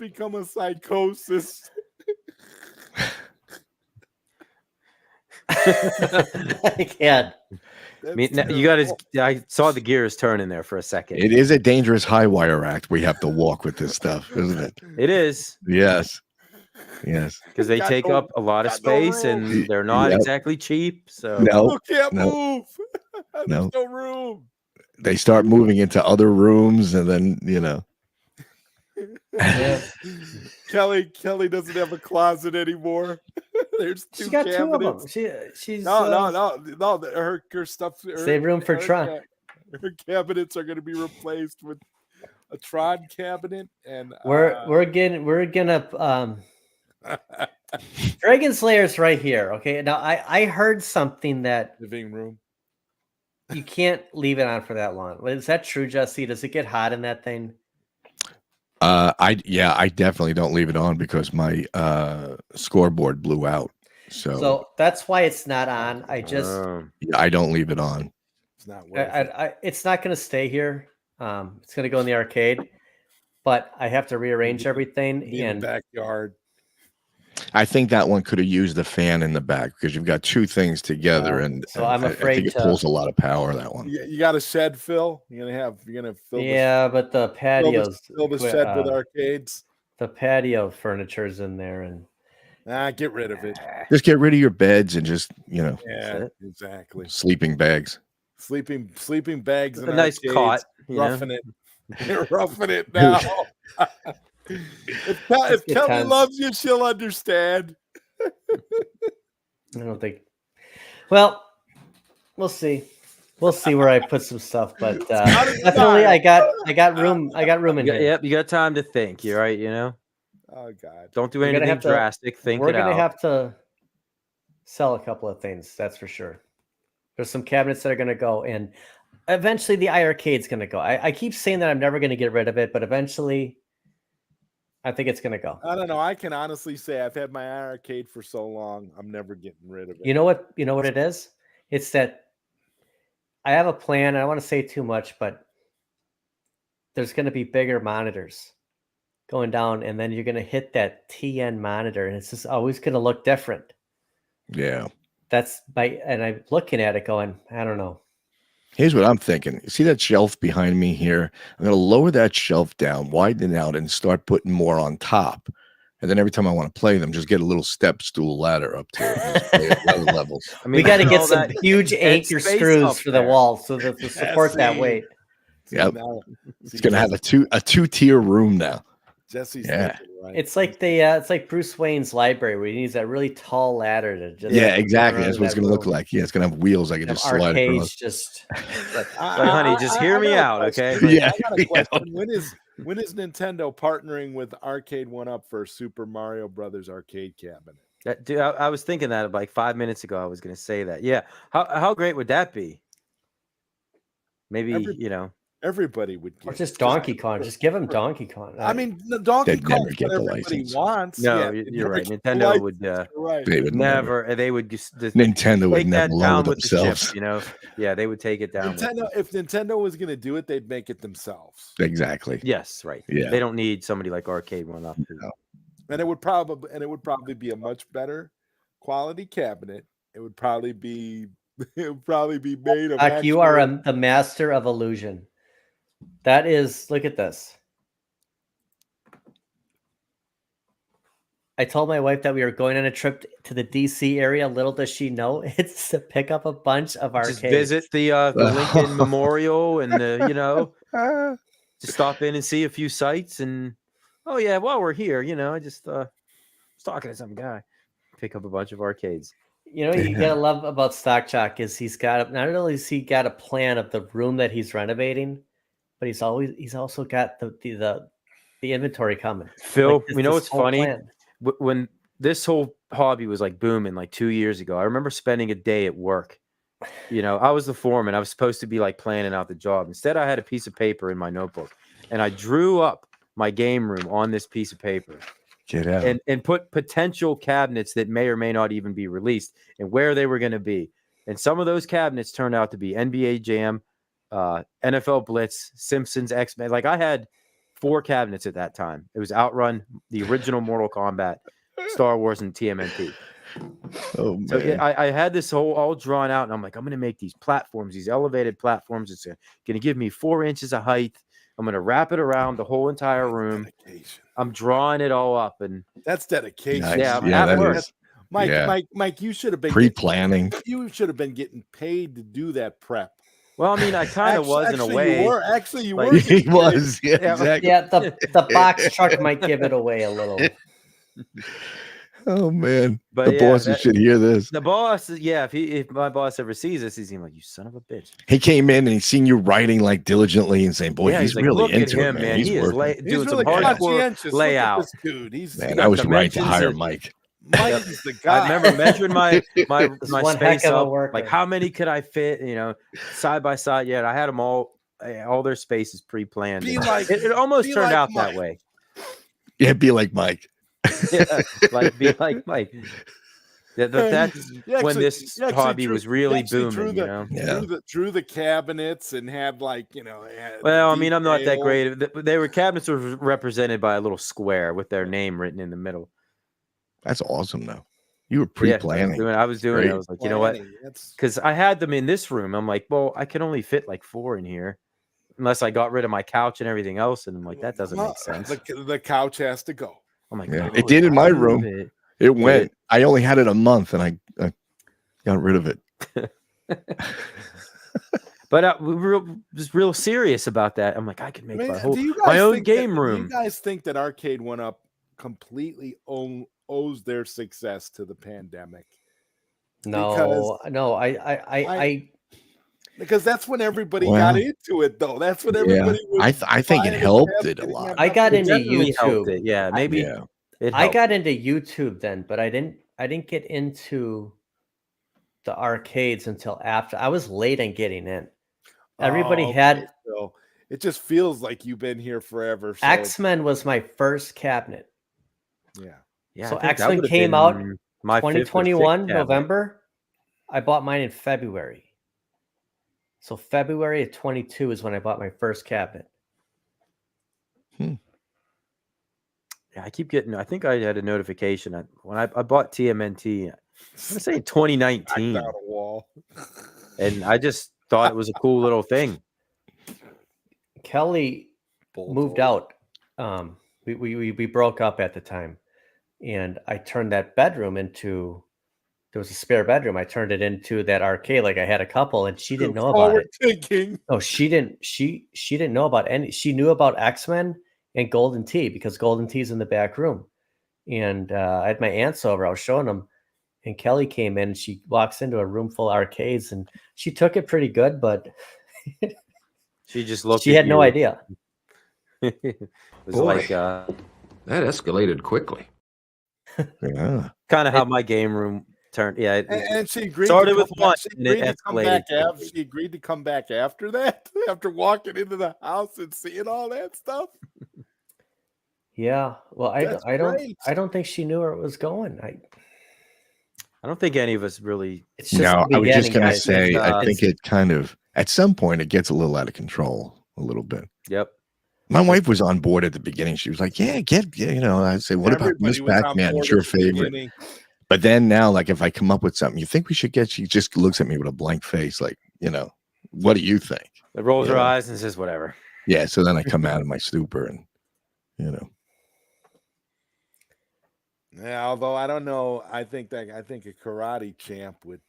become a psychosis. I can't. I mean, you got to. I saw the gears turning there for a second. It is a dangerous high wire act we have to walk with this stuff, isn't it? It is. Yes. Yes. Because they take up a lot of space and they're not exactly cheap. So No. Can't No. move. No. There's no room. They start moving into other rooms, and then Kelly doesn't have a closet anymore. There's two She got cabinets. 2 of them. She's No. Her stuff. Save room for Tron. Her cabinets are going to be replaced with a Tron cabinet, and We're gonna Dragon Slayer's right here. Okay, now I heard something that Living room. you can't leave it on for that long. Is that true, Jesse? Does it get hot in that thing? I definitely don't leave it on because my scoreboard blew out. So that's why it's not on. I just I don't leave it on. It's not worth it. it's not going to stay here. It's going to go in the arcade, but I have to rearrange everything In the backyard. I think that one could have used the fan in the back because you've got two things together, and so I'm afraid I think it pulls a lot of power. That one. You got a shed, Phil? You're gonna fill. Yeah, but the patios fill the shed with arcades. The patio furniture's in there, and get rid of it. Just get rid of your beds and just Yeah, exactly. sleeping bags. Sleeping bags. A nice cot. Roughing it. You're roughing it now. If Kelly loves you, she'll understand. I don't think. Well, we'll see. We'll see where I put some stuff, but definitely I got room in here. Yep, you got time to think. You're right. Oh God! Don't do anything drastic. We're gonna have to sell a couple of things. That's for sure. There's some cabinets that are gonna go, and eventually the iArcade's gonna go. I keep saying that I'm never gonna get rid of it, but eventually I think it's gonna go. I don't know. I can honestly say I've had my arcade for so long, I'm never getting rid of it. You know what it is? It's that I have a plan. I don't want to say too much, but there's going to be bigger monitors going down, and then you're going to hit that TN monitor, and it's just always going to look different. Yeah. And I'm looking at it going, I don't know. Here's what I'm thinking. See that shelf behind me here? I'm going to lower that shelf down, widen it out, and start putting more on top. And then every time I want to play them, just get a little step stool ladder up to it. And just play at other levels. I mean, we got to get some huge anchor screws for the wall so that to support that weight. Yep. It's going to have a two-tier room now. Jesse's right. It's like it's like Bruce Wayne's library where he needs that really tall ladder to just exactly. That's what it's going to look like. Yeah, it's going to have wheels. I can just slide across. Just honey, just hear me out, okay? Yeah. I got a question. When is Nintendo partnering with Arcade 1UP for Super Mario Brothers arcade cabinet? Dude, I was thinking that like 5 minutes ago. I was going to say that. Yeah. How great would that be? Maybe, everybody would get. Or just Donkey Kong. Just give him Donkey Kong. I mean, the Donkey Kong what everybody wants. No, you're right. Nintendo would. They would never. They would just. Nintendo would never lower themselves. Yeah, they would take it down. If Nintendo was going to do it, they'd make it themselves. Exactly. Yes, right. Yeah. They don't need somebody like Arcade 1UP. And it would probably be a much better quality cabinet. It would probably be made of. You are the master of illusion. That is, look at this. I told my wife that we were going on a trip to the DC area. Little does she know, it's to pick up a bunch of arcades. Just visit the Lincoln Memorial and just stop in and see a few sites. And while we're here, I just was talking to some guy, pick up a bunch of arcades. You gotta love about Stock Jock is he's got not only has he got a plan of the room that he's renovating, but he's also got the inventory coming. Phil, what's funny? When this whole hobby was like booming like 2 years ago, I remember spending a day at work. I was the foreman. I was supposed to be like planning out the job. Instead, I had a piece of paper in my notebook, and I drew up my game room on this piece of paper. Get out. And put potential cabinets that may or may not even be released and where they were going to be. And some of those cabinets turned out to be NBA Jam, NFL Blitz, Simpsons, X-Men. Like I had 4 cabinets at that time. It was Outrun, the original Mortal Kombat, Star Wars, and TMNT. Oh man! So I had this all drawn out, and I'm like, I'm going to make these platforms, these elevated platforms. It's going to give me 4 inches of height. I'm going to wrap it around the whole entire room. I'm drawing it all up, and that's dedication. Nice. Yeah, that is. Mike, you should have been pre-planning. You should have been getting paid to do that prep. Well, I mean, I kind of was in a way. You were. He was. Yeah, exactly. Yeah, the box truck might give it away a little. Oh man! But the bosses should hear this. The boss, if my boss ever sees this, he's like, "You son of a bitch." He came in and he's seen you writing like diligently and saying, "Boy, he's really like, into him, it, man. He's doing really some hardcore layout." Dude, man, I was right to hire Mike. Mike is the guy. I remember measuring my one heck space of a up, worker. like how many could I fit, side by side. Yeah, I had them all their spaces pre-planned. Be and like- it almost be turned like out Mike. that way. Yeah, be like Mike. Yeah, be like Mike. That's You when actually- this you actually hobby drew- was you really actually booming. drew the cabinets and had Well, I mean, I'm not that details. great. They were cabinets were represented by a little square with their name written in the middle. That's awesome, though. You were Yeah, pre-planning. I was doing it. I was like, you know what? Planning, that's- Because I had them in this room. I'm like, well, I can only fit like 4 in here, unless I got rid of my couch and everything else. And I'm like, that doesn't make sense. The couch has to go. I'm like, Yeah, no, it did in my I'll move room. it. It went. I only had it a month, and I got rid of it. But we were just real serious about that. I'm like, I could make I mean, my whole do you my guys own think game that, room. Do you guys think that Arcade One Up completely owes their success to the pandemic? No, I Because that's when everybody Well, got into it, though. That's when everybody was. I think it buying helped and it a getting lot. them I got up. into Definitely helped YouTube. it. Yeah, maybe Yeah. it I helped. got into YouTube then, but I didn't get into the arcades until after. I was late in getting in. Everybody Oh, okay, had so it just feels like you've been here forever. So, X-Men was my first cabinet. yeah. Yeah, So I think that X-Men would've came been out my 5th or 6th 2021 cabinet. November. I bought mine in February. So February of 22 is when I bought my first cabinet. Yeah, I keep getting. I think I had a notification when I bought TMNT. I'm gonna say 2019, Knocked out a wall. and I just thought it was a cool little thing. Kelly moved out. We broke up at the time, and I turned that bedroom into. There was a spare bedroom. I turned it into that arcade. Like I had a couple, and she didn't know about it. Thinking. No, she didn't. She didn't know about any. She knew about X-Men and Golden Tea because Golden Tea's in the back room. And I had my aunts over. I was showing them, and Kelly came in. And she walks into a room full of arcades, and she took it pretty good, but She just looked. she at had no you. idea. It was Boy. like That escalated quickly. Yeah. kind of how my game room turned. Yeah, And she agreed. started to with come one, back, she and it agreed to come back escalated after. She agreed to come back after that, after walking into the house and seeing all that stuff. Yeah. Well, That's great. I don't think she knew where it was going. I don't think any of us really. It's just No, the I was just beginning, gonna guys. say, I It's- think it kind of at some point it gets a little out of control, a little bit. Yep. My wife was on board at the beginning. She was like, "Yeah, I say, what about Everybody Miss was on Pac-Man? board It's your at the favorite." beginning. But then now, like, if I come up with something, you think we should get? She just looks at me with a blank face, like, what do you think? It rolls her Yeah. eyes and says, "Whatever." Yeah. So then I come out of my stupor, and Yeah, although I don't know, I think a karate champ would.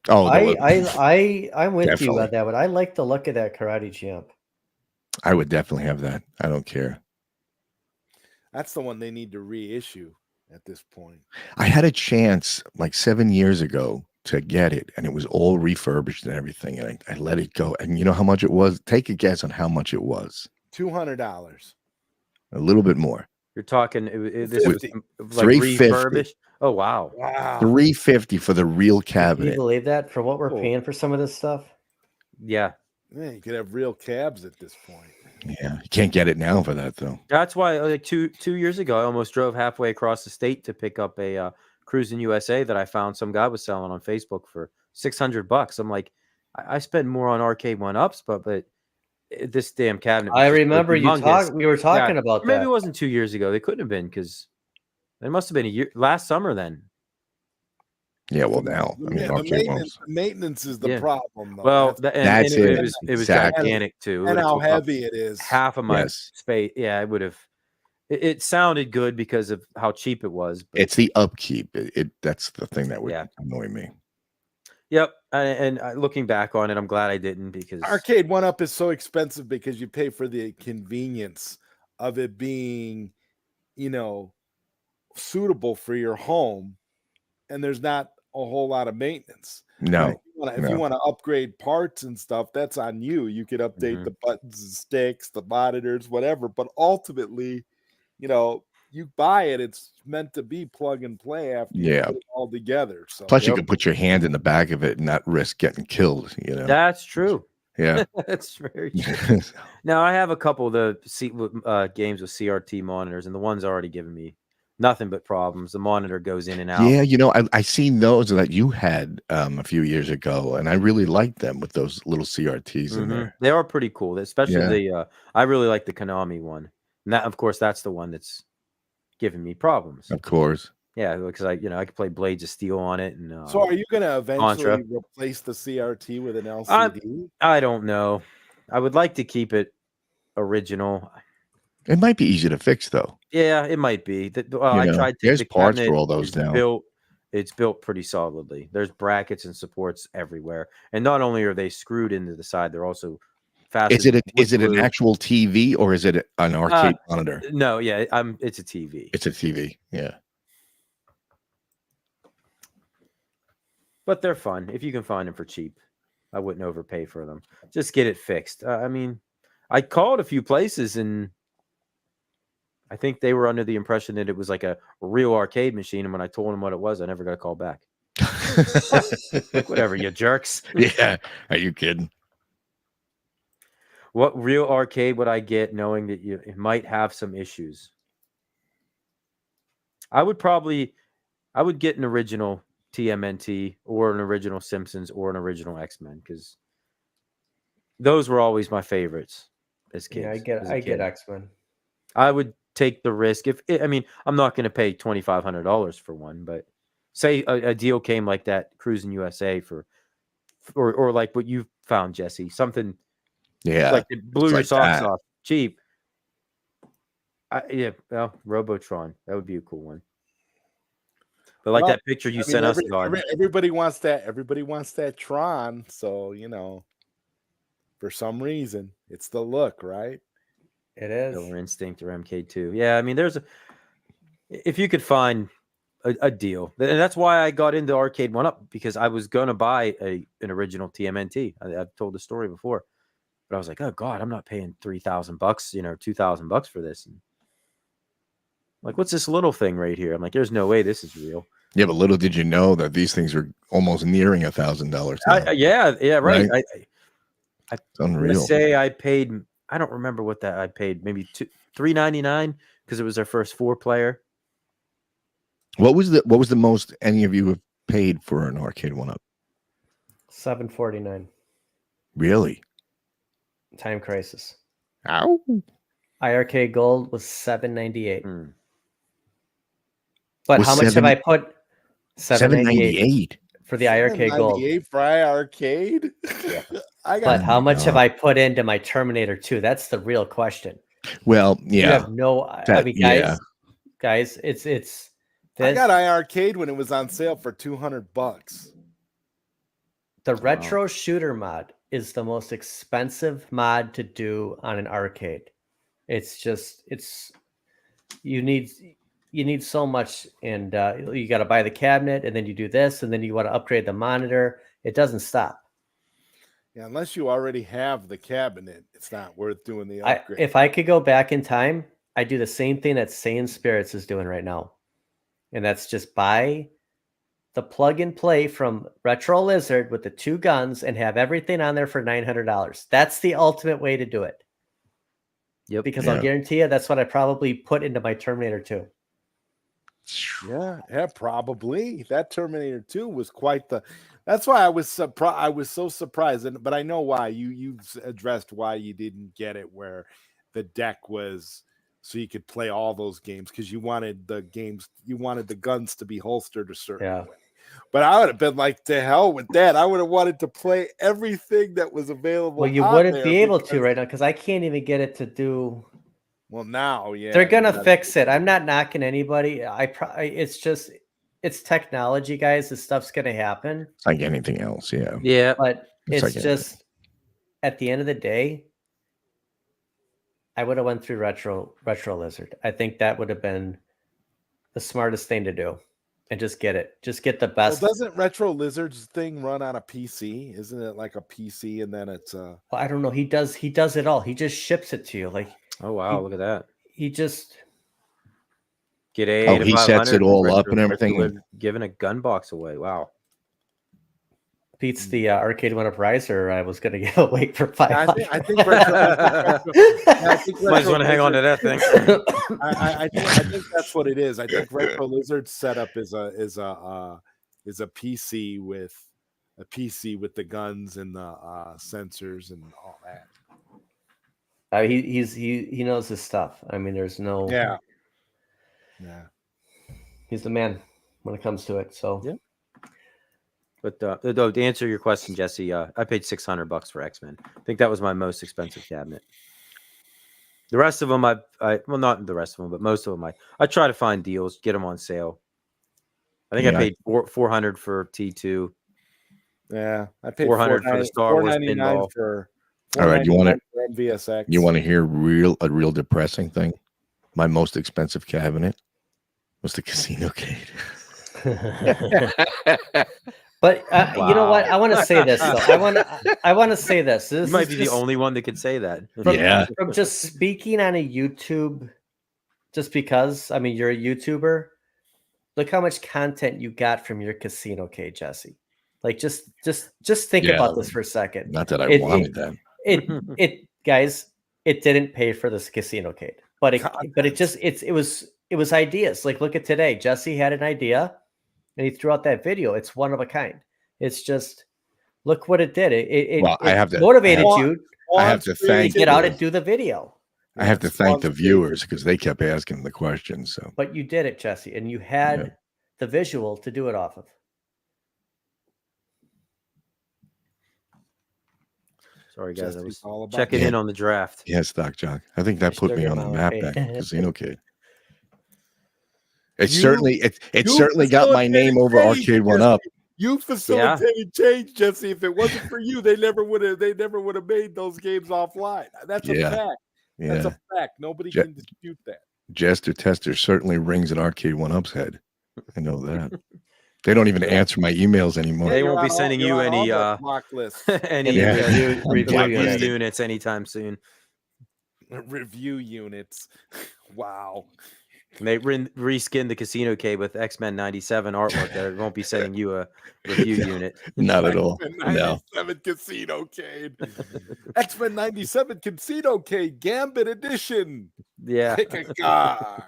oh, I'm with you Definitely. on that, but I like the look of that karate champ. I would definitely have that. I don't care. That's the one they need to reissue at this point. I had a chance like 7 years ago to get it, and it was all refurbished and everything, and I let it go. And you know how much it was? Take a guess on how much it was. $200. A little bit more. You're talking. This was 50. like 350. refurbished. Oh wow. Wow. $350 for the real Can you cabinet. believe that for what we're Cool. paying for some of this stuff? Yeah. Man, you could have real cabs at this point. Yeah, you can't get it now for that though. That's why, like two years ago, I almost drove halfway across the state to pick up a Cruising USA that I found some guy was selling on Facebook for $600. I'm like, I spend more on arcade one-ups, but this damn cabinet. was I just, like, remember humongous. we were talking Yeah, about or maybe that. it wasn't 2 years ago. They couldn't have been because it must have been a year last summer then. Yeah, well now, I mean, The maintenance is the Yeah. problem, though. Well, That's and it. it was Exactly. gigantic too. It and would've how took up heavy it is. half of my Yes. space. Yeah, it would have. It sounded good because of how cheap it was. But It's the upkeep. That's the thing that would Yeah. annoy me. yep. And looking back on it, I'm glad I didn't because Arcade One Up is so expensive because you pay for the convenience of it being, suitable for your home, and there's not a whole lot of maintenance. No, If you want to upgrade parts and stuff, that's on you. You could update Mhm. the buttons and sticks, the monitors, whatever. But ultimately, you you buy it, it's meant to be plug and play after you put it all together. So Plus, you can put your hand in the back of it and not risk getting killed. That's true. Yeah, that's very true. Now I have a couple of the games with CRT monitors, and the one's already given me nothing but problems. The monitor goes in and out. Yeah, I seen those that you had a few years ago, and I really liked them with those little CRTs in there. They are pretty cool, especially I really like the Konami one. And that, of course, that's the one that's giving me problems. Of course. Yeah, because I could play Blades of Steel on it. And so, are you going to eventually Contra. replace the CRT with an LCD? I don't know. I would like to keep it original. It might be easy to fix, though. Yeah, it might be. I tried to. There's the parts cabinet for all those is now. It's built pretty solidly. There's brackets and supports everywhere, and not only are they screwed into the side, they're also fastened. Is it an actual TV or is it an arcade monitor? No, yeah, it's a TV. It's a TV. Yeah. But they're fun if you can find them for cheap. I wouldn't overpay for them. Just get it fixed. I mean, I called a few places and I think they were under the impression that it was like a real arcade machine. And when I told them what it was, I never got a call back. Like, whatever, you jerks. Yeah. Are you kidding? What real arcade would I get knowing that it might have some issues? I would get an original TMNT or an original Simpsons or an original X-Men because those were always my favorites as kids. Yeah, I get X-Men. I would take the risk I'm not going to pay $2,500 for one, but say a deal came like that Cruising USA or like what you found, Jesse, something like it blew your socks off cheap. Robotron, that would be a cool one. But that picture you sent us, everybody wants that. Everybody wants that Tron. So for some reason, it's the look, right? It is. Killer Instinct or MK2. Yeah, I mean, if you could find a deal, and that's why I got into Arcade 1-Up because I was gonna buy an original TMNT. I've told the story before, but I was like, oh God, I'm not paying $3,000, $2,000 for this. And like, what's this little thing right here? I'm like, there's no way this is real. Yeah, but little did you know that these things are almost nearing $1,000. Yeah, right. It's unreal. Say I paid. I don't remember what that I paid. Maybe $3.99 because it was their first 4-player. What was the most any of you have paid for an Arcade 1-Up? $7.49. Really? Time Crisis. Ow. IRK Gold was $7.98. But how much have I put? $7.98 for the IRK Gold. For IRcade? Yeah. But how much have I put into my Terminator 2? That's the real question. Well, yeah. You have no. I mean, guys, it's. I got IRcade when it was on sale for $200. The retro shooter mod is the most expensive mod to do on an arcade. It's just you need so much, and you got to buy the cabinet, and then you do this, and then you want to upgrade the monitor. It doesn't stop. Yeah, unless you already have the cabinet, it's not worth doing the upgrade. If I could go back in time, I'd do the same thing that Saiyan Spirits is doing right now. And that's just buy the plug and play from Retro Lizard with the 2 guns and have everything on there for $900. That's the ultimate way to do it. Yep. Because I'll guarantee you that's what I probably put into my Terminator 2. Yeah, probably. That Terminator 2 was quite the. That's why I was surprised. I was so surprised, but I know why. You addressed why you didn't get it where the deck was, so you could play all those games because you wanted the guns to be holstered a certain way. But I would have been like, to hell with that. I would have wanted to play everything that was available. Well, you wouldn't be able to right now because I can't even get it to do. Well, now, yeah, they're gonna fix it. I'm not knocking anybody. It's technology, guys. This stuff's gonna happen. It's like anything else, yeah. Yeah, but it's just at the end of the day, I would have went through Retro Lizard. I think that would have been the smartest thing to do, and just get it. Just get the best. Well, doesn't Retro Lizard's thing run on a PC? Isn't it like a PC and then it's Well, I don't know. He does it all. He just ships it to you. Like, oh wow, look at that. He just Get a Oh, he sets it all up and everything. Giving a gun box away. Wow. Beats the arcade one up riser. I was gonna give away for 500. I think Retro, I think Might Retro want to hang on to that thing. I think that's what it is. I think Retro Lizard's setup is a PC with the guns and the sensors and all that. He knows his stuff. I mean, there's no Yeah. He's the man when it comes to it. So yeah. But to answer your question, Jesse, I paid $600 for X-Men. I think that was my most expensive cabinet. The rest of them, well, not the rest of them, but most of them, I try to find deals, get them on sale. I think I paid $400 for T2. Yeah, I paid $400 for the Star Wars pinball. All right, you want to MVSX? You want to hear a real depressing thing? My most expensive cabinet was the Casino-cade. But you know what? I want to say this though. I want to say this. You might be the only one that could say that. From just speaking on a YouTube, just because I mean you're a YouTuber. Look how much content you got from your Casino-cade, Jesse. Like just think about this for a second. Not that I wanted that. It guys, it didn't pay for this Casino-cade, but it was ideas. Like look at today. Jesse had an idea. And he threw out that video. It's one of a kind. It's just look what it did. It motivated you. I have to thank get out and do the video. I have to thank the viewers because they kept asking the questions. So, but you did it, Jesse, and you had the visual to do it off of. Sorry, guys. I was checking in on the draft. Yes, Doc Jock. I think that put me on the map back in Casino-cade. It certainly got my name over Arcade One Up. You facilitated change, Jesse. If it wasn't for you, they never would have made those games offline. That's a fact. Yeah. That's a fact. Nobody can dispute that. Jester Tester certainly rings at Arcade One Up's head. I know that. They don't even answer my emails anymore. They won't be sending you any review units anytime soon. Review units. Wow. And they reskin the Casino-cade with X-Men 97 artwork. They won't be sending you a review unit. Not at all. No. Casino-cade. X-Men 97 Casino-cade Gambit edition. Yeah. Pick a card.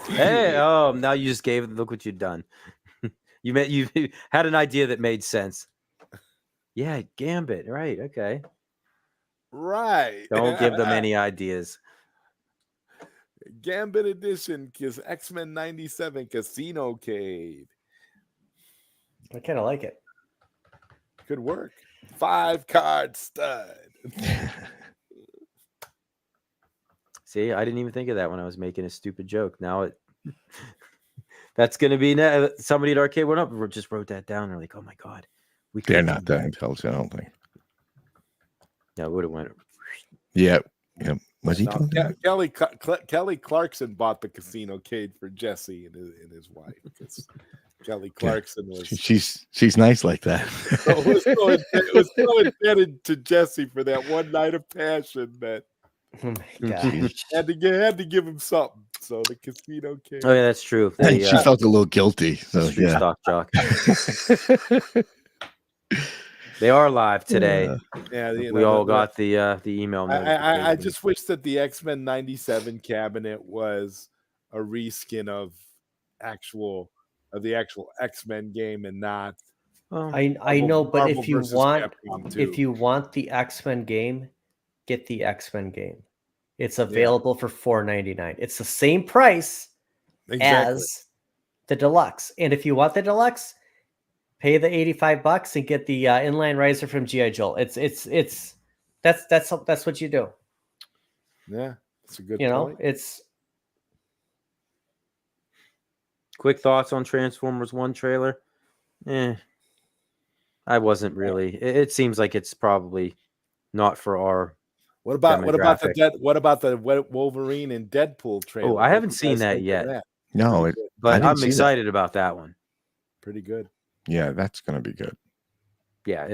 Hey, now you just gave it. Look what you've done. You had an idea that made sense. Yeah, Gambit. Right. Okay. Right. Don't give them any ideas. Gambit edition is X-Men 97 Casino-cade. I kind of like it. Good work. 5-card stud. See, I didn't even think of that when I was making a stupid joke. Now that's going to be somebody at Arcade One Up just wrote that down. They're like, oh my God. They're not that intelligent, I don't think. Yeah, it would have went. Yeah. Yeah. Was he talking? Kelly Clarkson bought the Casino-cade for Jesse and his wife because Kelly Clarkson was. She's nice like that. it was so indebted to Jesse for that one night of passion that had to give him something. So the Casino-cade. Oh yeah, that's true. She felt a little guilty. So yeah. Stock jock. They are live today. We all got the email. I just wish that the X-Men 97 cabinet was a reskin of the actual X-Men game and not. I know, but if you want the X-Men game, get the X-Men game. It's available for $4.99. It's the same price as the deluxe, and if you want the deluxe, pay the $85 and get the inline riser from G.I. Joe. That's what you do. Yeah, it's a good. It's. Quick thoughts on Transformers 1 trailer. I wasn't really. It seems like it's probably not for our. What about the Wolverine and Deadpool trailer? Oh, I haven't seen that yet. No, but I'm excited about that one. Pretty good. Yeah, that's gonna be good. Yeah,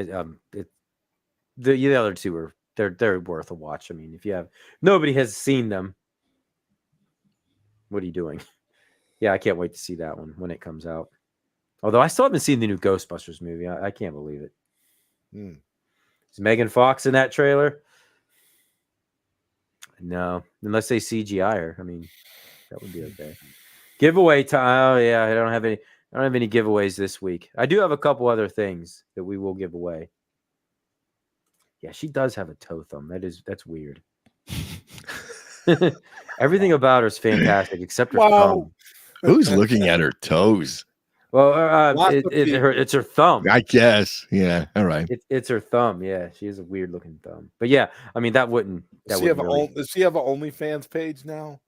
the other two are they're worth a watch. I mean, if nobody has seen them, What are you doing? Yeah, I can't wait to see that one when it comes out. Although I still haven't seen the new Ghostbusters movie. I can't believe it. Is Megan Fox in that trailer? No, unless they CGI her. I mean, that would be okay. Giveaway time. Oh yeah, I don't have any giveaways this week. I do have a couple other things that we will give away. Yeah, she does have a toe thumb. That's weird. Everything about her is fantastic except her thumb. Who's looking at her toes? Well, it's her thumb. I guess. Yeah. All right. It's her thumb. Yeah, she has a weird looking thumb. But yeah, I mean that wouldn't. Does she have an OnlyFans page now?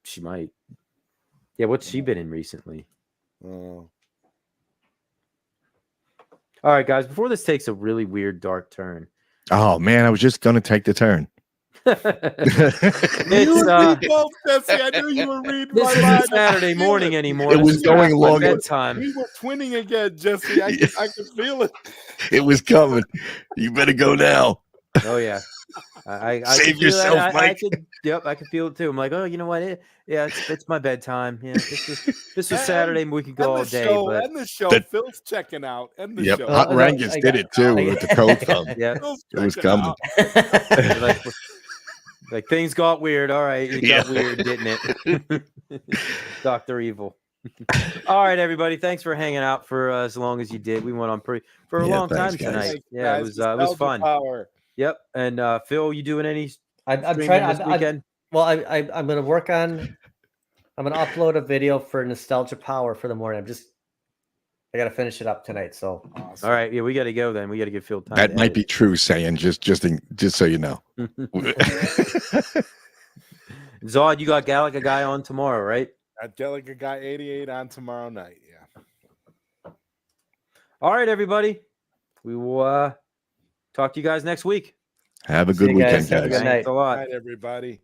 She might. Yeah, what's she been in recently? Oh. All right, guys. Before this takes a really weird, dark turn. Oh man, I was just gonna take the turn. It's Jesse, I knew you were reading this my mind. isn't Saturday morning anymore. It was going long. Bedtime. We were twinning again, Jesse. I can feel it. It was coming. You better go now. Oh yeah. I Save can feel that. yourself, Mike. I can feel it too. I'm like, oh, you know what? It's my bedtime. Yeah, this was Saturday. We could go all day. But end the show. Phil's checking out. End the show. Hot Rangus did it too with the toe thumb. Yeah, it was coming. Like things got weird. All right, it got weird, didn't it? Dr. Evil. All right, everybody. Thanks for hanging out for as long as you did. We went on for a long time tonight. Yeah, it was fun. Yep. And Phil, you doing any? I'm trying this weekend. I'm going to work on. I'm going to upload a video for Nostalgia Power for the morning. I got to finish it up tonight. So. Awesome. All right. Yeah, we got to go then. We got to give Phil time. That might be true, saying just so you know. Zod, you got Galaga Guy on tomorrow, right? Got Galaga Guy 88 on tomorrow night. Yeah. All right, everybody. We will talk to you guys next week. Have a good weekend, guys. Have a good night. Thanks a lot. Good night, everybody.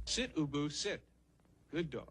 Sit, Ubu, sit. Good dog.